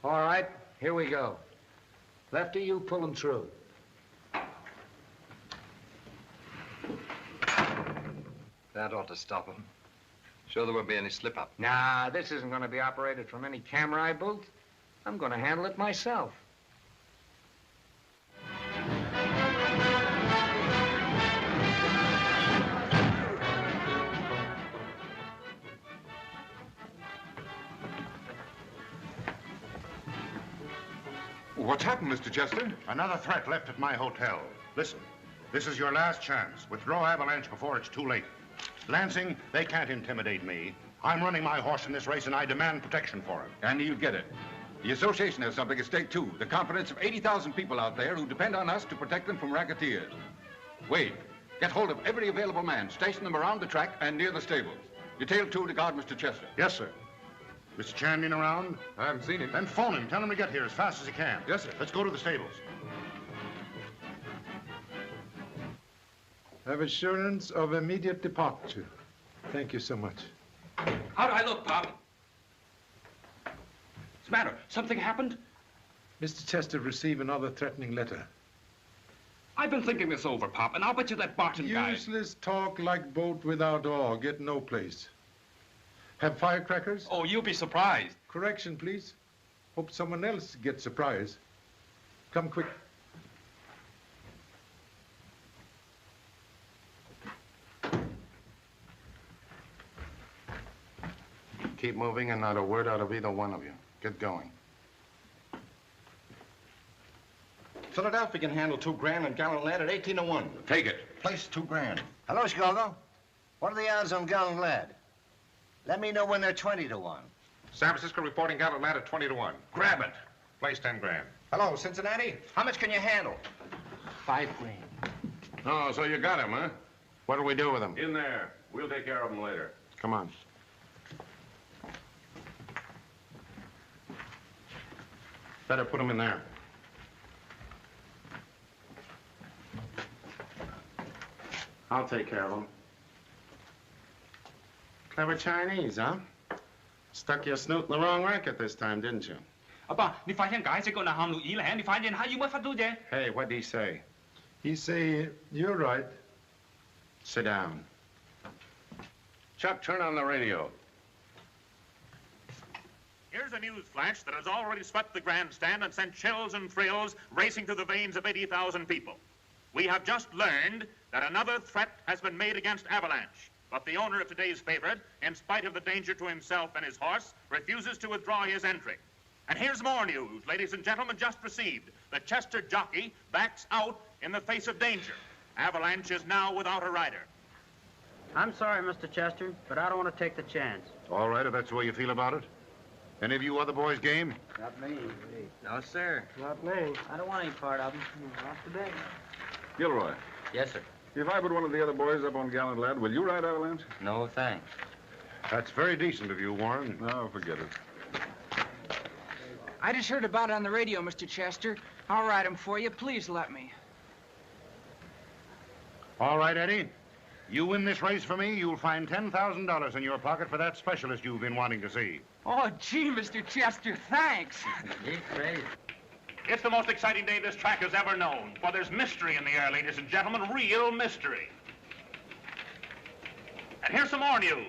All right, here we go. Lefty, you pull him through. That ought to stop him. Sure there won't be any slip-up. Nah, this isn't going to be operated from any camera I booth. I'm going to handle it myself. What's happened, Mr. Chester? Another threat left at my hotel. Listen, this is your last chance. Withdraw Avalanche before it's too late. Lansing, they can't intimidate me. I'm running my horse in this race, and I demand protection for him. And you get it. The association has something at stake, too. The confidence of 80,000 people out there who depend on us to protect them from racketeers. Wade, get hold of every available man. Station them around the track and near the stables. Detail 2 to guard Mr. Chester. Yes, sir. Mr. Chan been around? I haven't seen him. Then phone him. Tell him to get here as fast as he can. Yes, sir. Let's go to the stables. Have assurance of immediate departure. Thank you so much. How do I look, Pop? What's the matter? Something happened? Mr. Chester received another threatening letter. I've been thinking this over, Pop, and I'll bet you that Barton guy... Useless talk like boat without oar. Get no place. Have firecrackers? Oh, you'll be surprised. Correction, please. Hope someone else gets surprised. Come quick. Keep moving and not a word out of either one of you. Get going. Philadelphia can handle $2,000 and Gallant Lad at 18 to 1. Take it. Place $2,000. Hello, Chicago. What are the odds on Gallant Lad? Let me know when they're 20 to 1. San Francisco reporting Gallant Lad at 20 to 1. Grab it. Place 10 grand. Hello, Cincinnati. How much can you handle? $5,000. Oh, so you got him, huh? What'll we do with him? In there. We'll take care of him later. Come on. Better put him in there. I'll take care of him. Clever Chinese, huh? Stuck your snoot in the wrong racket this time, didn't you? 阿爸，你發現解釋個南行路以嚟，你發現下要乜法都啫。 Hey, what'd he say? He say, you're right. Sit down. Chuck, turn on the radio. Here's a news flash that has already swept the grandstand and sent chills and thrills racing through the veins of 80,000 people. We have just learned that another threat has been made against Avalanche. But the owner of today's favorite, in spite of the danger to himself and his horse, refuses to withdraw his entry. And here's more news, ladies and gentlemen, just received. The Chester jockey backs out in the face of danger. Avalanche is now without a rider. I'm sorry, Mr. Chester, but I don't want to take the chance. All right, if that's the way you feel about it. Any of you other boys game? Not me. No, sir. Not me. I don't want any part of them. Not today. Gilroy. Yes, sir. If I put one of the other boys up on Gallant Lad, will you ride Avalanche? No, thanks. That's very decent of you, Warren. No, forget it. I just heard about it on the radio, Mr. Chester. I'll ride him for you. Please let me. All right, Eddie. You win this race for me, you'll find $10,000 in your pocket for that specialist you've been wanting to see. Oh, gee, Mr. Chester, thanks. It's the most exciting day this track has ever known, for there's mystery in the air, ladies and gentlemen, real mystery. And here's some more news.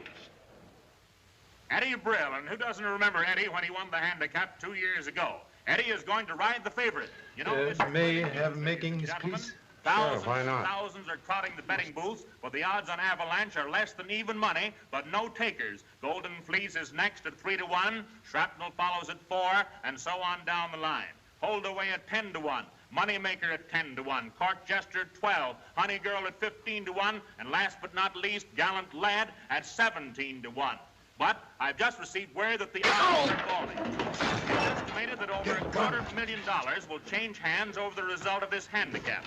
Eddie Brill, and who doesn't remember Eddie when he won the handicap 2 years ago? Eddie is going to ride the favorite. You know, may I have makings, please? Thousands and thousands are crowding the betting booths, but the odds on Avalanche are less than even money, but no takers. Golden Fleece is next at 3-1, Shrapnel follows at 4, and so on down the line. Hold Away at 10-1, Moneymaker at 10-1, Court Jester at 12, Honey Girl at 15-1, and last but not least, Gallant Lad at 17-1. But I've just received word that the odds are falling. It's estimated that over $250,000 will change hands over the result of this handicap.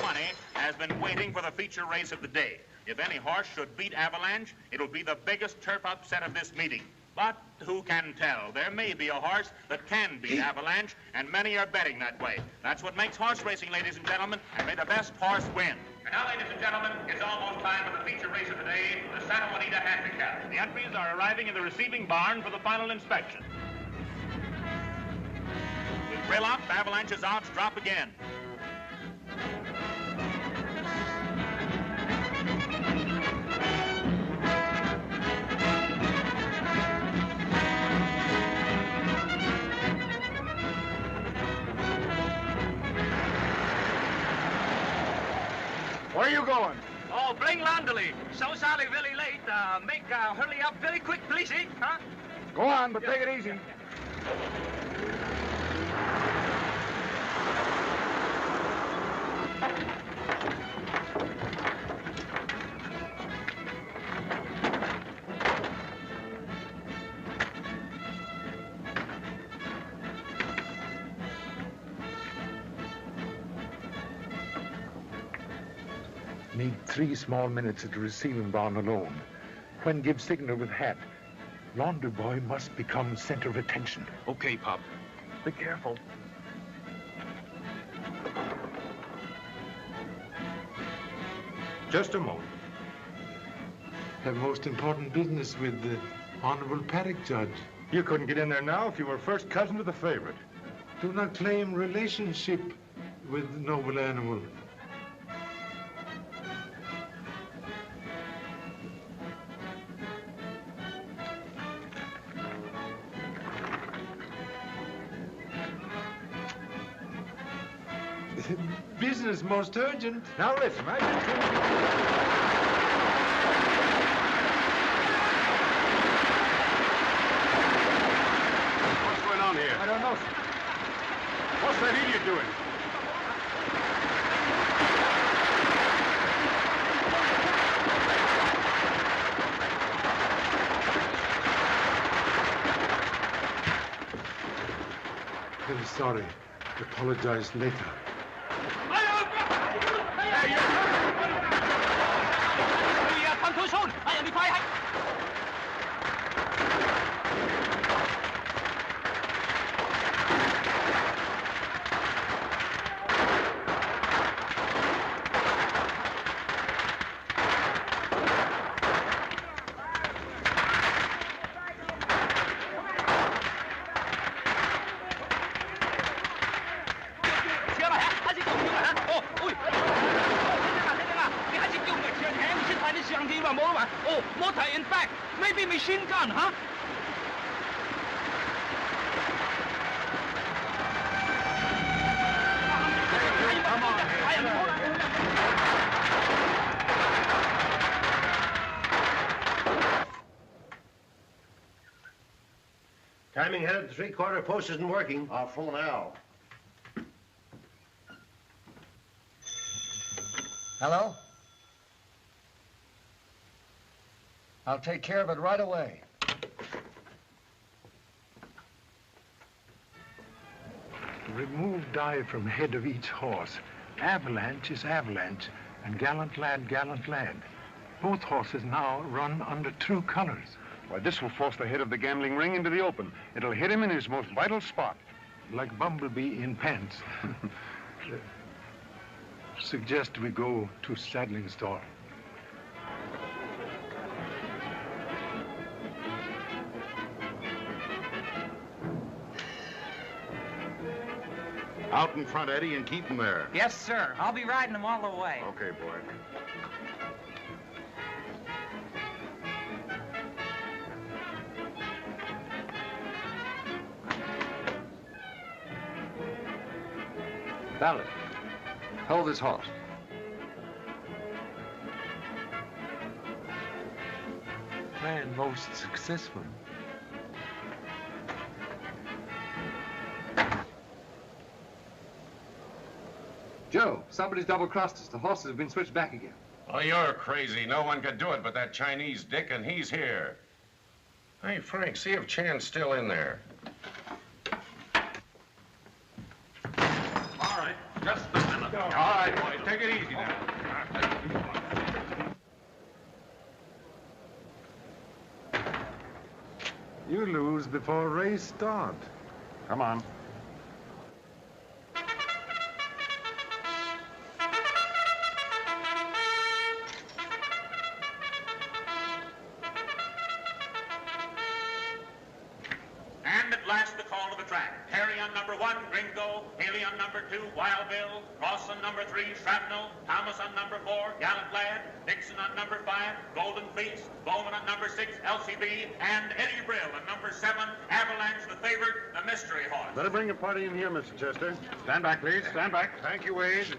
Money has been waiting for the feature race of the day. If any horse should beat Avalanche, it'll be the biggest turf upset of this meeting. But who can tell? There may be a horse that can beat Avalanche, and many are betting that way. That's what makes horse racing, ladies and gentlemen, and may the best horse win. And now, ladies and gentlemen, it's almost time for the feature race of the day, the Santa Juanita Handicap. The entries are arriving in the receiving barn for the final inspection. With Brill up, Avalanche's odds drop again. Where are you going? Oh, bring Landely. So sorry, very late. Hurry up very quick, please, eh? Huh? Go on, but take it easy. Need 3 small minutes at the receiving barn alone. When give signal with hat. Laundry boy must become center of attention. Okay, Pop. Be careful. Just a moment. Have most important business with the Honorable Paddock Judge. You couldn't get in there now if you were first cousin to the favorite. Do not claim relationship with the noble animal. Business most urgent. Now listen, What's going on here? I don't know, sir. What's that idiot doing? Very sorry. Apologize later. Timing head at the 3/4 post isn't working. I'll phone Al. Hello? I'll take care of it right away. Remove dye from head of each horse. Avalanche is Avalanche, and Gallant Lad, Gallant Lad. Both horses now run under true colors. Why, this will force the head of the gambling ring into the open. It'll hit him in his most vital spot. Like Bumblebee in pants. Suggest we go to saddling stall. Out in front, Eddie, and keep him there. Yes, sir. I'll be riding them all the way. Okay, boy. Ballard, hold this horse. Man most successful. Joe, somebody's double-crossed us. The horses have been switched back again. Oh, you're crazy. No one could do it but that Chinese dick, and he's here. Hey, Frank, see if Chan's still in there. All right, just a minute. All right, boys, take it easy now. You lose before race start. Come on. And at last the call to the track. Terry on number 1, Gringo. Haley on number 2, Wild Bill. Ross on number 3, Shrapnel. Thomas on number 4, Gallant Lad. Dixon on number 5, Golden Fleece. Bowman on number 6, LCB. And Eddie Brill on number 7, Avalanche, the favorite, the mystery horse. Better bring your party in here, Mr. Chester. Stand back, please. Stand back. Thank you, Wade.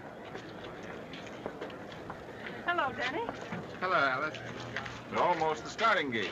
Hello, Danny. Hello, Alice. We're almost the starting gate.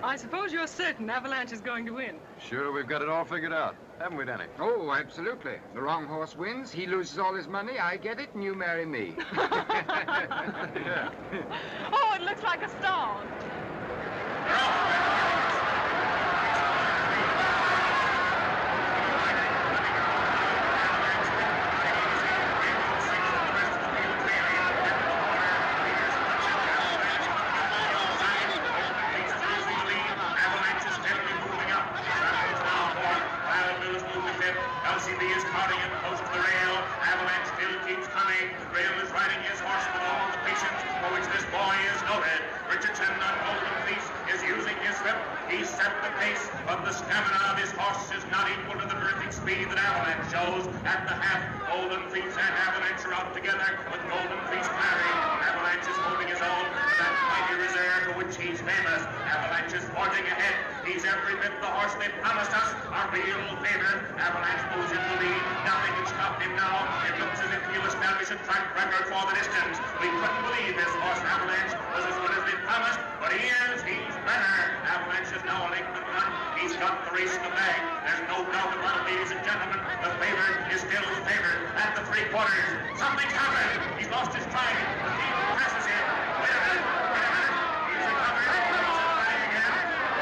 I suppose you're certain Avalanche is going to win. Sure, we've got it all figured out. Haven't we, Danny? Oh, absolutely. The wrong horse wins, he loses all his money, I get it, and you marry me. Yeah. Oh, it looks like a stall. LCB is crowding in close to the rail. Avalanche still keeps coming. Rail is riding his horse with all the patience for which this boy is noted. Richardson on Golden Fleece is using his whip. He's set the pace, but the stamina of his horse is not equal to the terrific speed that Avalanche shows. At the half, Golden Fleece and Avalanche are out together, with Golden Fleece firing. Avalanche is holding his own with that mighty reserve for which he's famous. Avalanche is forging ahead. He's every bit the horse they promised us, a real favorite. Avalanche moves in the lead. Nothing can stop him now. It looks as if he'll establish a track record for the distance. We couldn't believe this horse, Avalanche, was as good as they promised, but he is. He's better. Avalanche is now a length in front. He's got the race in the bag. There's no doubt about it, ladies and gentlemen. The favorite is still the favorite at the 3/4. Something's happened. He's lost his stride. The field presses him. Wait a minute. Wait a minute. He's recovered. He's riding again.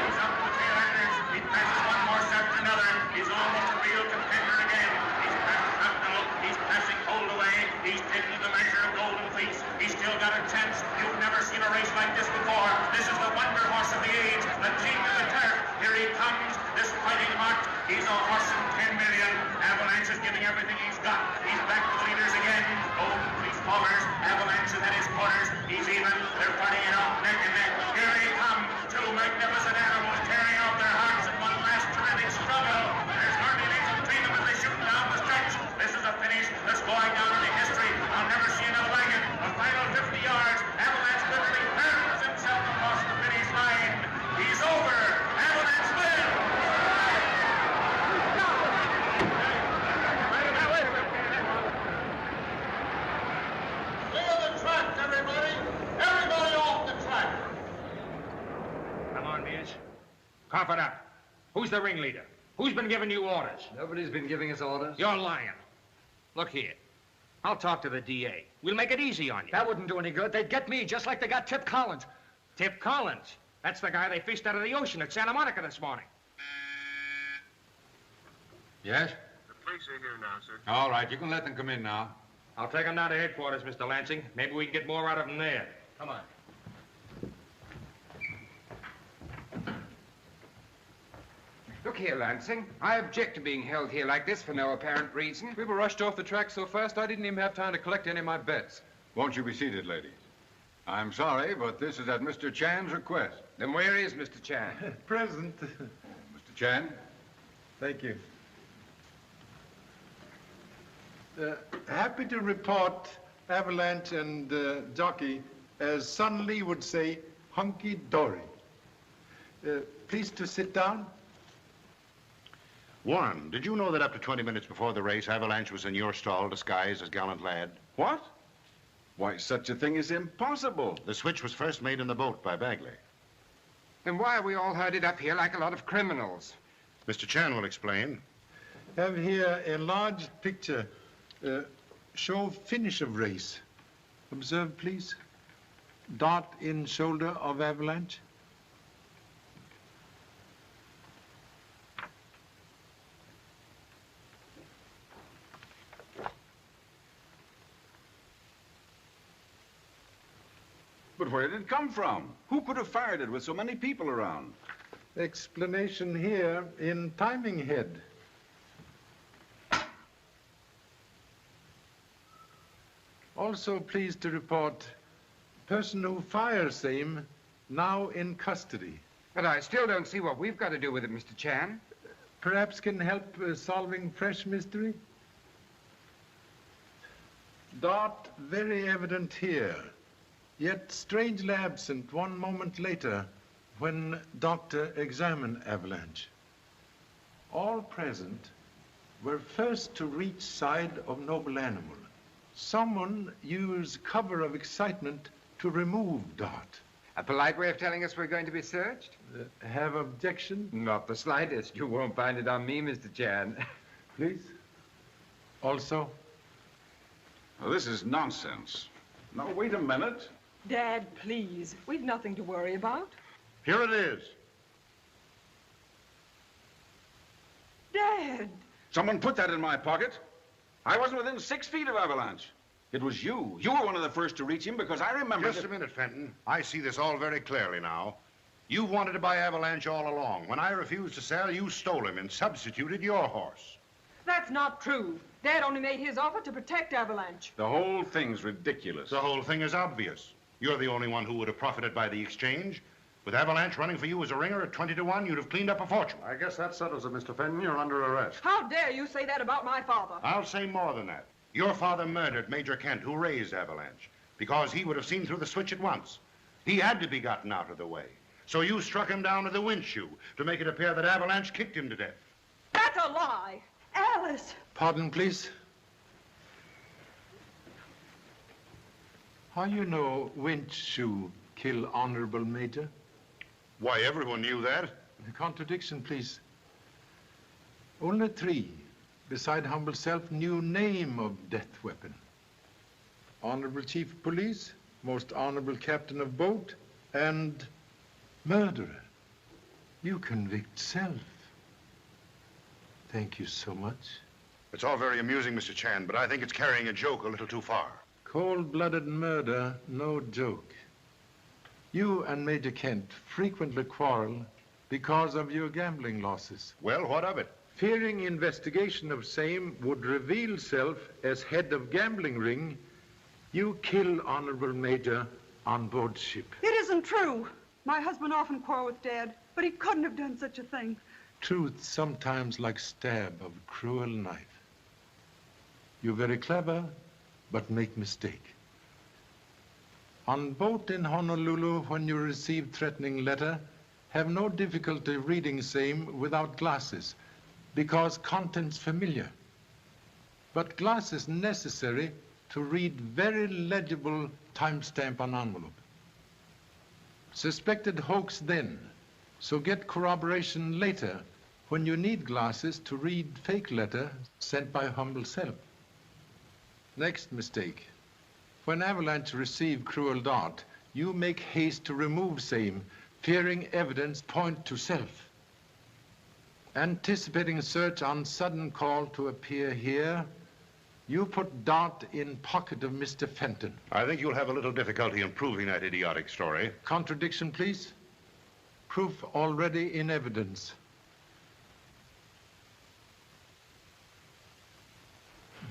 He's up to the tail enders. He passes one more set to another. He's almost a real contender again. He's passed Shrapnel. He's passing Holdaway. He's taking the measure of Golden Fleece. He's still got a chance. You've never seen a race like this before. This is the wonder horse of the age, the king of the turf. Here he comes, this fighting heart. He's a horse in 10 million. Avalanche is giving everything he's got. He's back to the leaders again. Golden Fleece followers. Avalanche is at his quarters. He's even. They're fighting it out neck and neck. Here he comes. Two magnificent animals tearing out their hearts in one last terrific struggle. There's hardly an inch between them as they shoot down the stretch. This is a finish that's going down into history. I'll never see another like it. A final 50 yards. Avalanche literally hurls himself across the finish line. He's over. Avalanche wins. Clear the track, everybody! Everybody off the track! Come on, Mitch. Cough it up. Who's the ringleader? Who's been giving you orders? Nobody's been giving us orders. You're lying. Look here. I'll talk to the DA. We'll make it easy on you. That wouldn't do any good. They'd get me just like they got Tip Collins. Tip Collins? That's the guy they fished out of the ocean at Santa Monica this morning. Yes? The police are here now, sir. All right, you can let them come in now. I'll take them down to headquarters, Mr. Lansing. Maybe we can get more out of them there. Come on. Look here, Lansing. I object to being held here like this for no apparent reason. We were rushed off the track so fast I didn't even have time to collect any of my bets. Won't you be seated, ladies? I'm sorry, but this is at Mr. Chan's request. Then where is Mr. Chan? Present. Mr. Chan? Thank you. Happy to report Avalanche and jockey, as Son Lee would say, hunky-dory. Please to sit down. Warren, did you know that up to 20 minutes before the race, Avalanche was in your stall disguised as Gallant Lad? What? Why, such a thing is impossible. The switch was first made in the boat by Bagley. Then why are we all herded up here like a lot of criminals? Mr. Chan will explain. Have here a large picture. Show finish of race. Observe, please. Dart in shoulder of Avalanche. But where did it come from? Who could have fired it with so many people around? Explanation here in timing head. Also pleased to report person who fires same now in custody. But I still don't see what we've got to do with it, Mr. Chan. Perhaps can help solving fresh mystery? Dart very evident here, yet strangely absent 1 moment later when doctor examined Avalanche. All present were first to reach side of noble animal. Someone used cover of excitement to remove Dart. A polite way of telling us we're going to be searched? Have objection? Not the slightest. You won't find it on me, Mr. Chan. Please. Also? Well, this is nonsense. Now, wait a minute. Dad, please. We've nothing to worry about. Here it is. Dad! Someone put that in my pocket. I wasn't within 6 feet of Avalanche. It was you. You were one of the first to reach him because I remember... Just a minute, Fenton. I see this all very clearly now. You wanted to buy Avalanche all along. When I refused to sell, you stole him and substituted your horse. That's not true. Dad only made his offer to protect Avalanche. The whole thing's ridiculous. The whole thing is obvious. You're the only one who would have profited by the exchange. With Avalanche running for you as a ringer at 20 to 1, you'd have cleaned up a fortune. I guess that settles it, Mr. Fenton. You're under arrest. How dare you say that about my father? I'll say more than that. Your father murdered Major Kent, who raised Avalanche, because he would have seen through the switch at once. He had to be gotten out of the way. So you struck him down with a windshoe to make it appear that Avalanche kicked him to death. That's a lie. Alice! Pardon, please. How you know windshoe kill honorable Major? Why, everyone knew that. The contradiction, please. Only 3, beside humble self, knew name of death weapon. Honorable Chief of Police, most honorable Captain of Boat, and murderer. You convict self. Thank you so much. It's all very amusing, Mr. Chan, but I think it's carrying a joke a little too far. Cold-blooded murder, no joke. You and Major Kent frequently quarrel because of your gambling losses. Well, what of it? Fearing investigation of same would reveal self as head of gambling ring, you kill Honorable Major on board ship. It isn't true. My husband often quarreled with Dad, but he couldn't have done such a thing. Truth sometimes like stab of cruel knife. You're very clever, but make mistake. On boat in Honolulu, when you receive threatening letter, have no difficulty reading same without glasses, because contents familiar. But glasses necessary to read very legible timestamp on envelope. Suspected hoax then, so get corroboration later when you need glasses to read fake letter sent by humble self. Next mistake. When Avalanche receive cruel dart, you make haste to remove same, fearing evidence point to self. Anticipating search on sudden call to appear here, you put dart in pocket of Mr. Fenton. I think you'll have a little difficulty in proving that idiotic story. Contradiction, please. Proof already in evidence.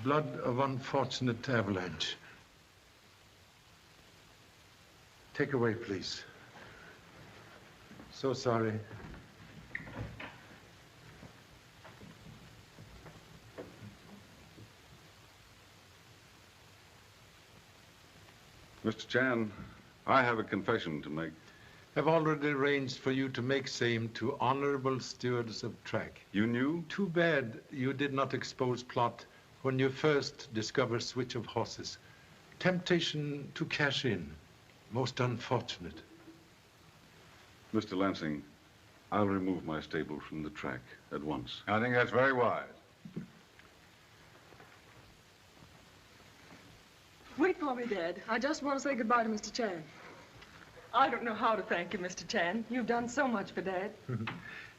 Blood of unfortunate Avalanche. Take away, please. So sorry. Mr. Chan, I have a confession to make. I've already arranged for you to make same to honorable stewards of track. You knew? Too bad you did not expose plot when you first discovered switch of horses. Temptation to cash in. Most unfortunate. Mr. Lansing, I'll remove my stable from the track at once. I think that's very wise. Wait for me, Dad. I just want to say goodbye to Mr. Chan. I don't know how to thank you, Mr. Chan. You've done so much for Dad.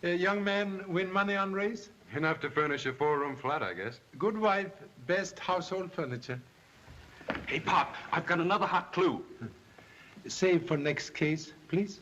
Young man win money on race? Enough to furnish a 4-room flat, I guess. Good wife, best household furniture. Hey, Pop, I've got another hot clue. Save for next case, please.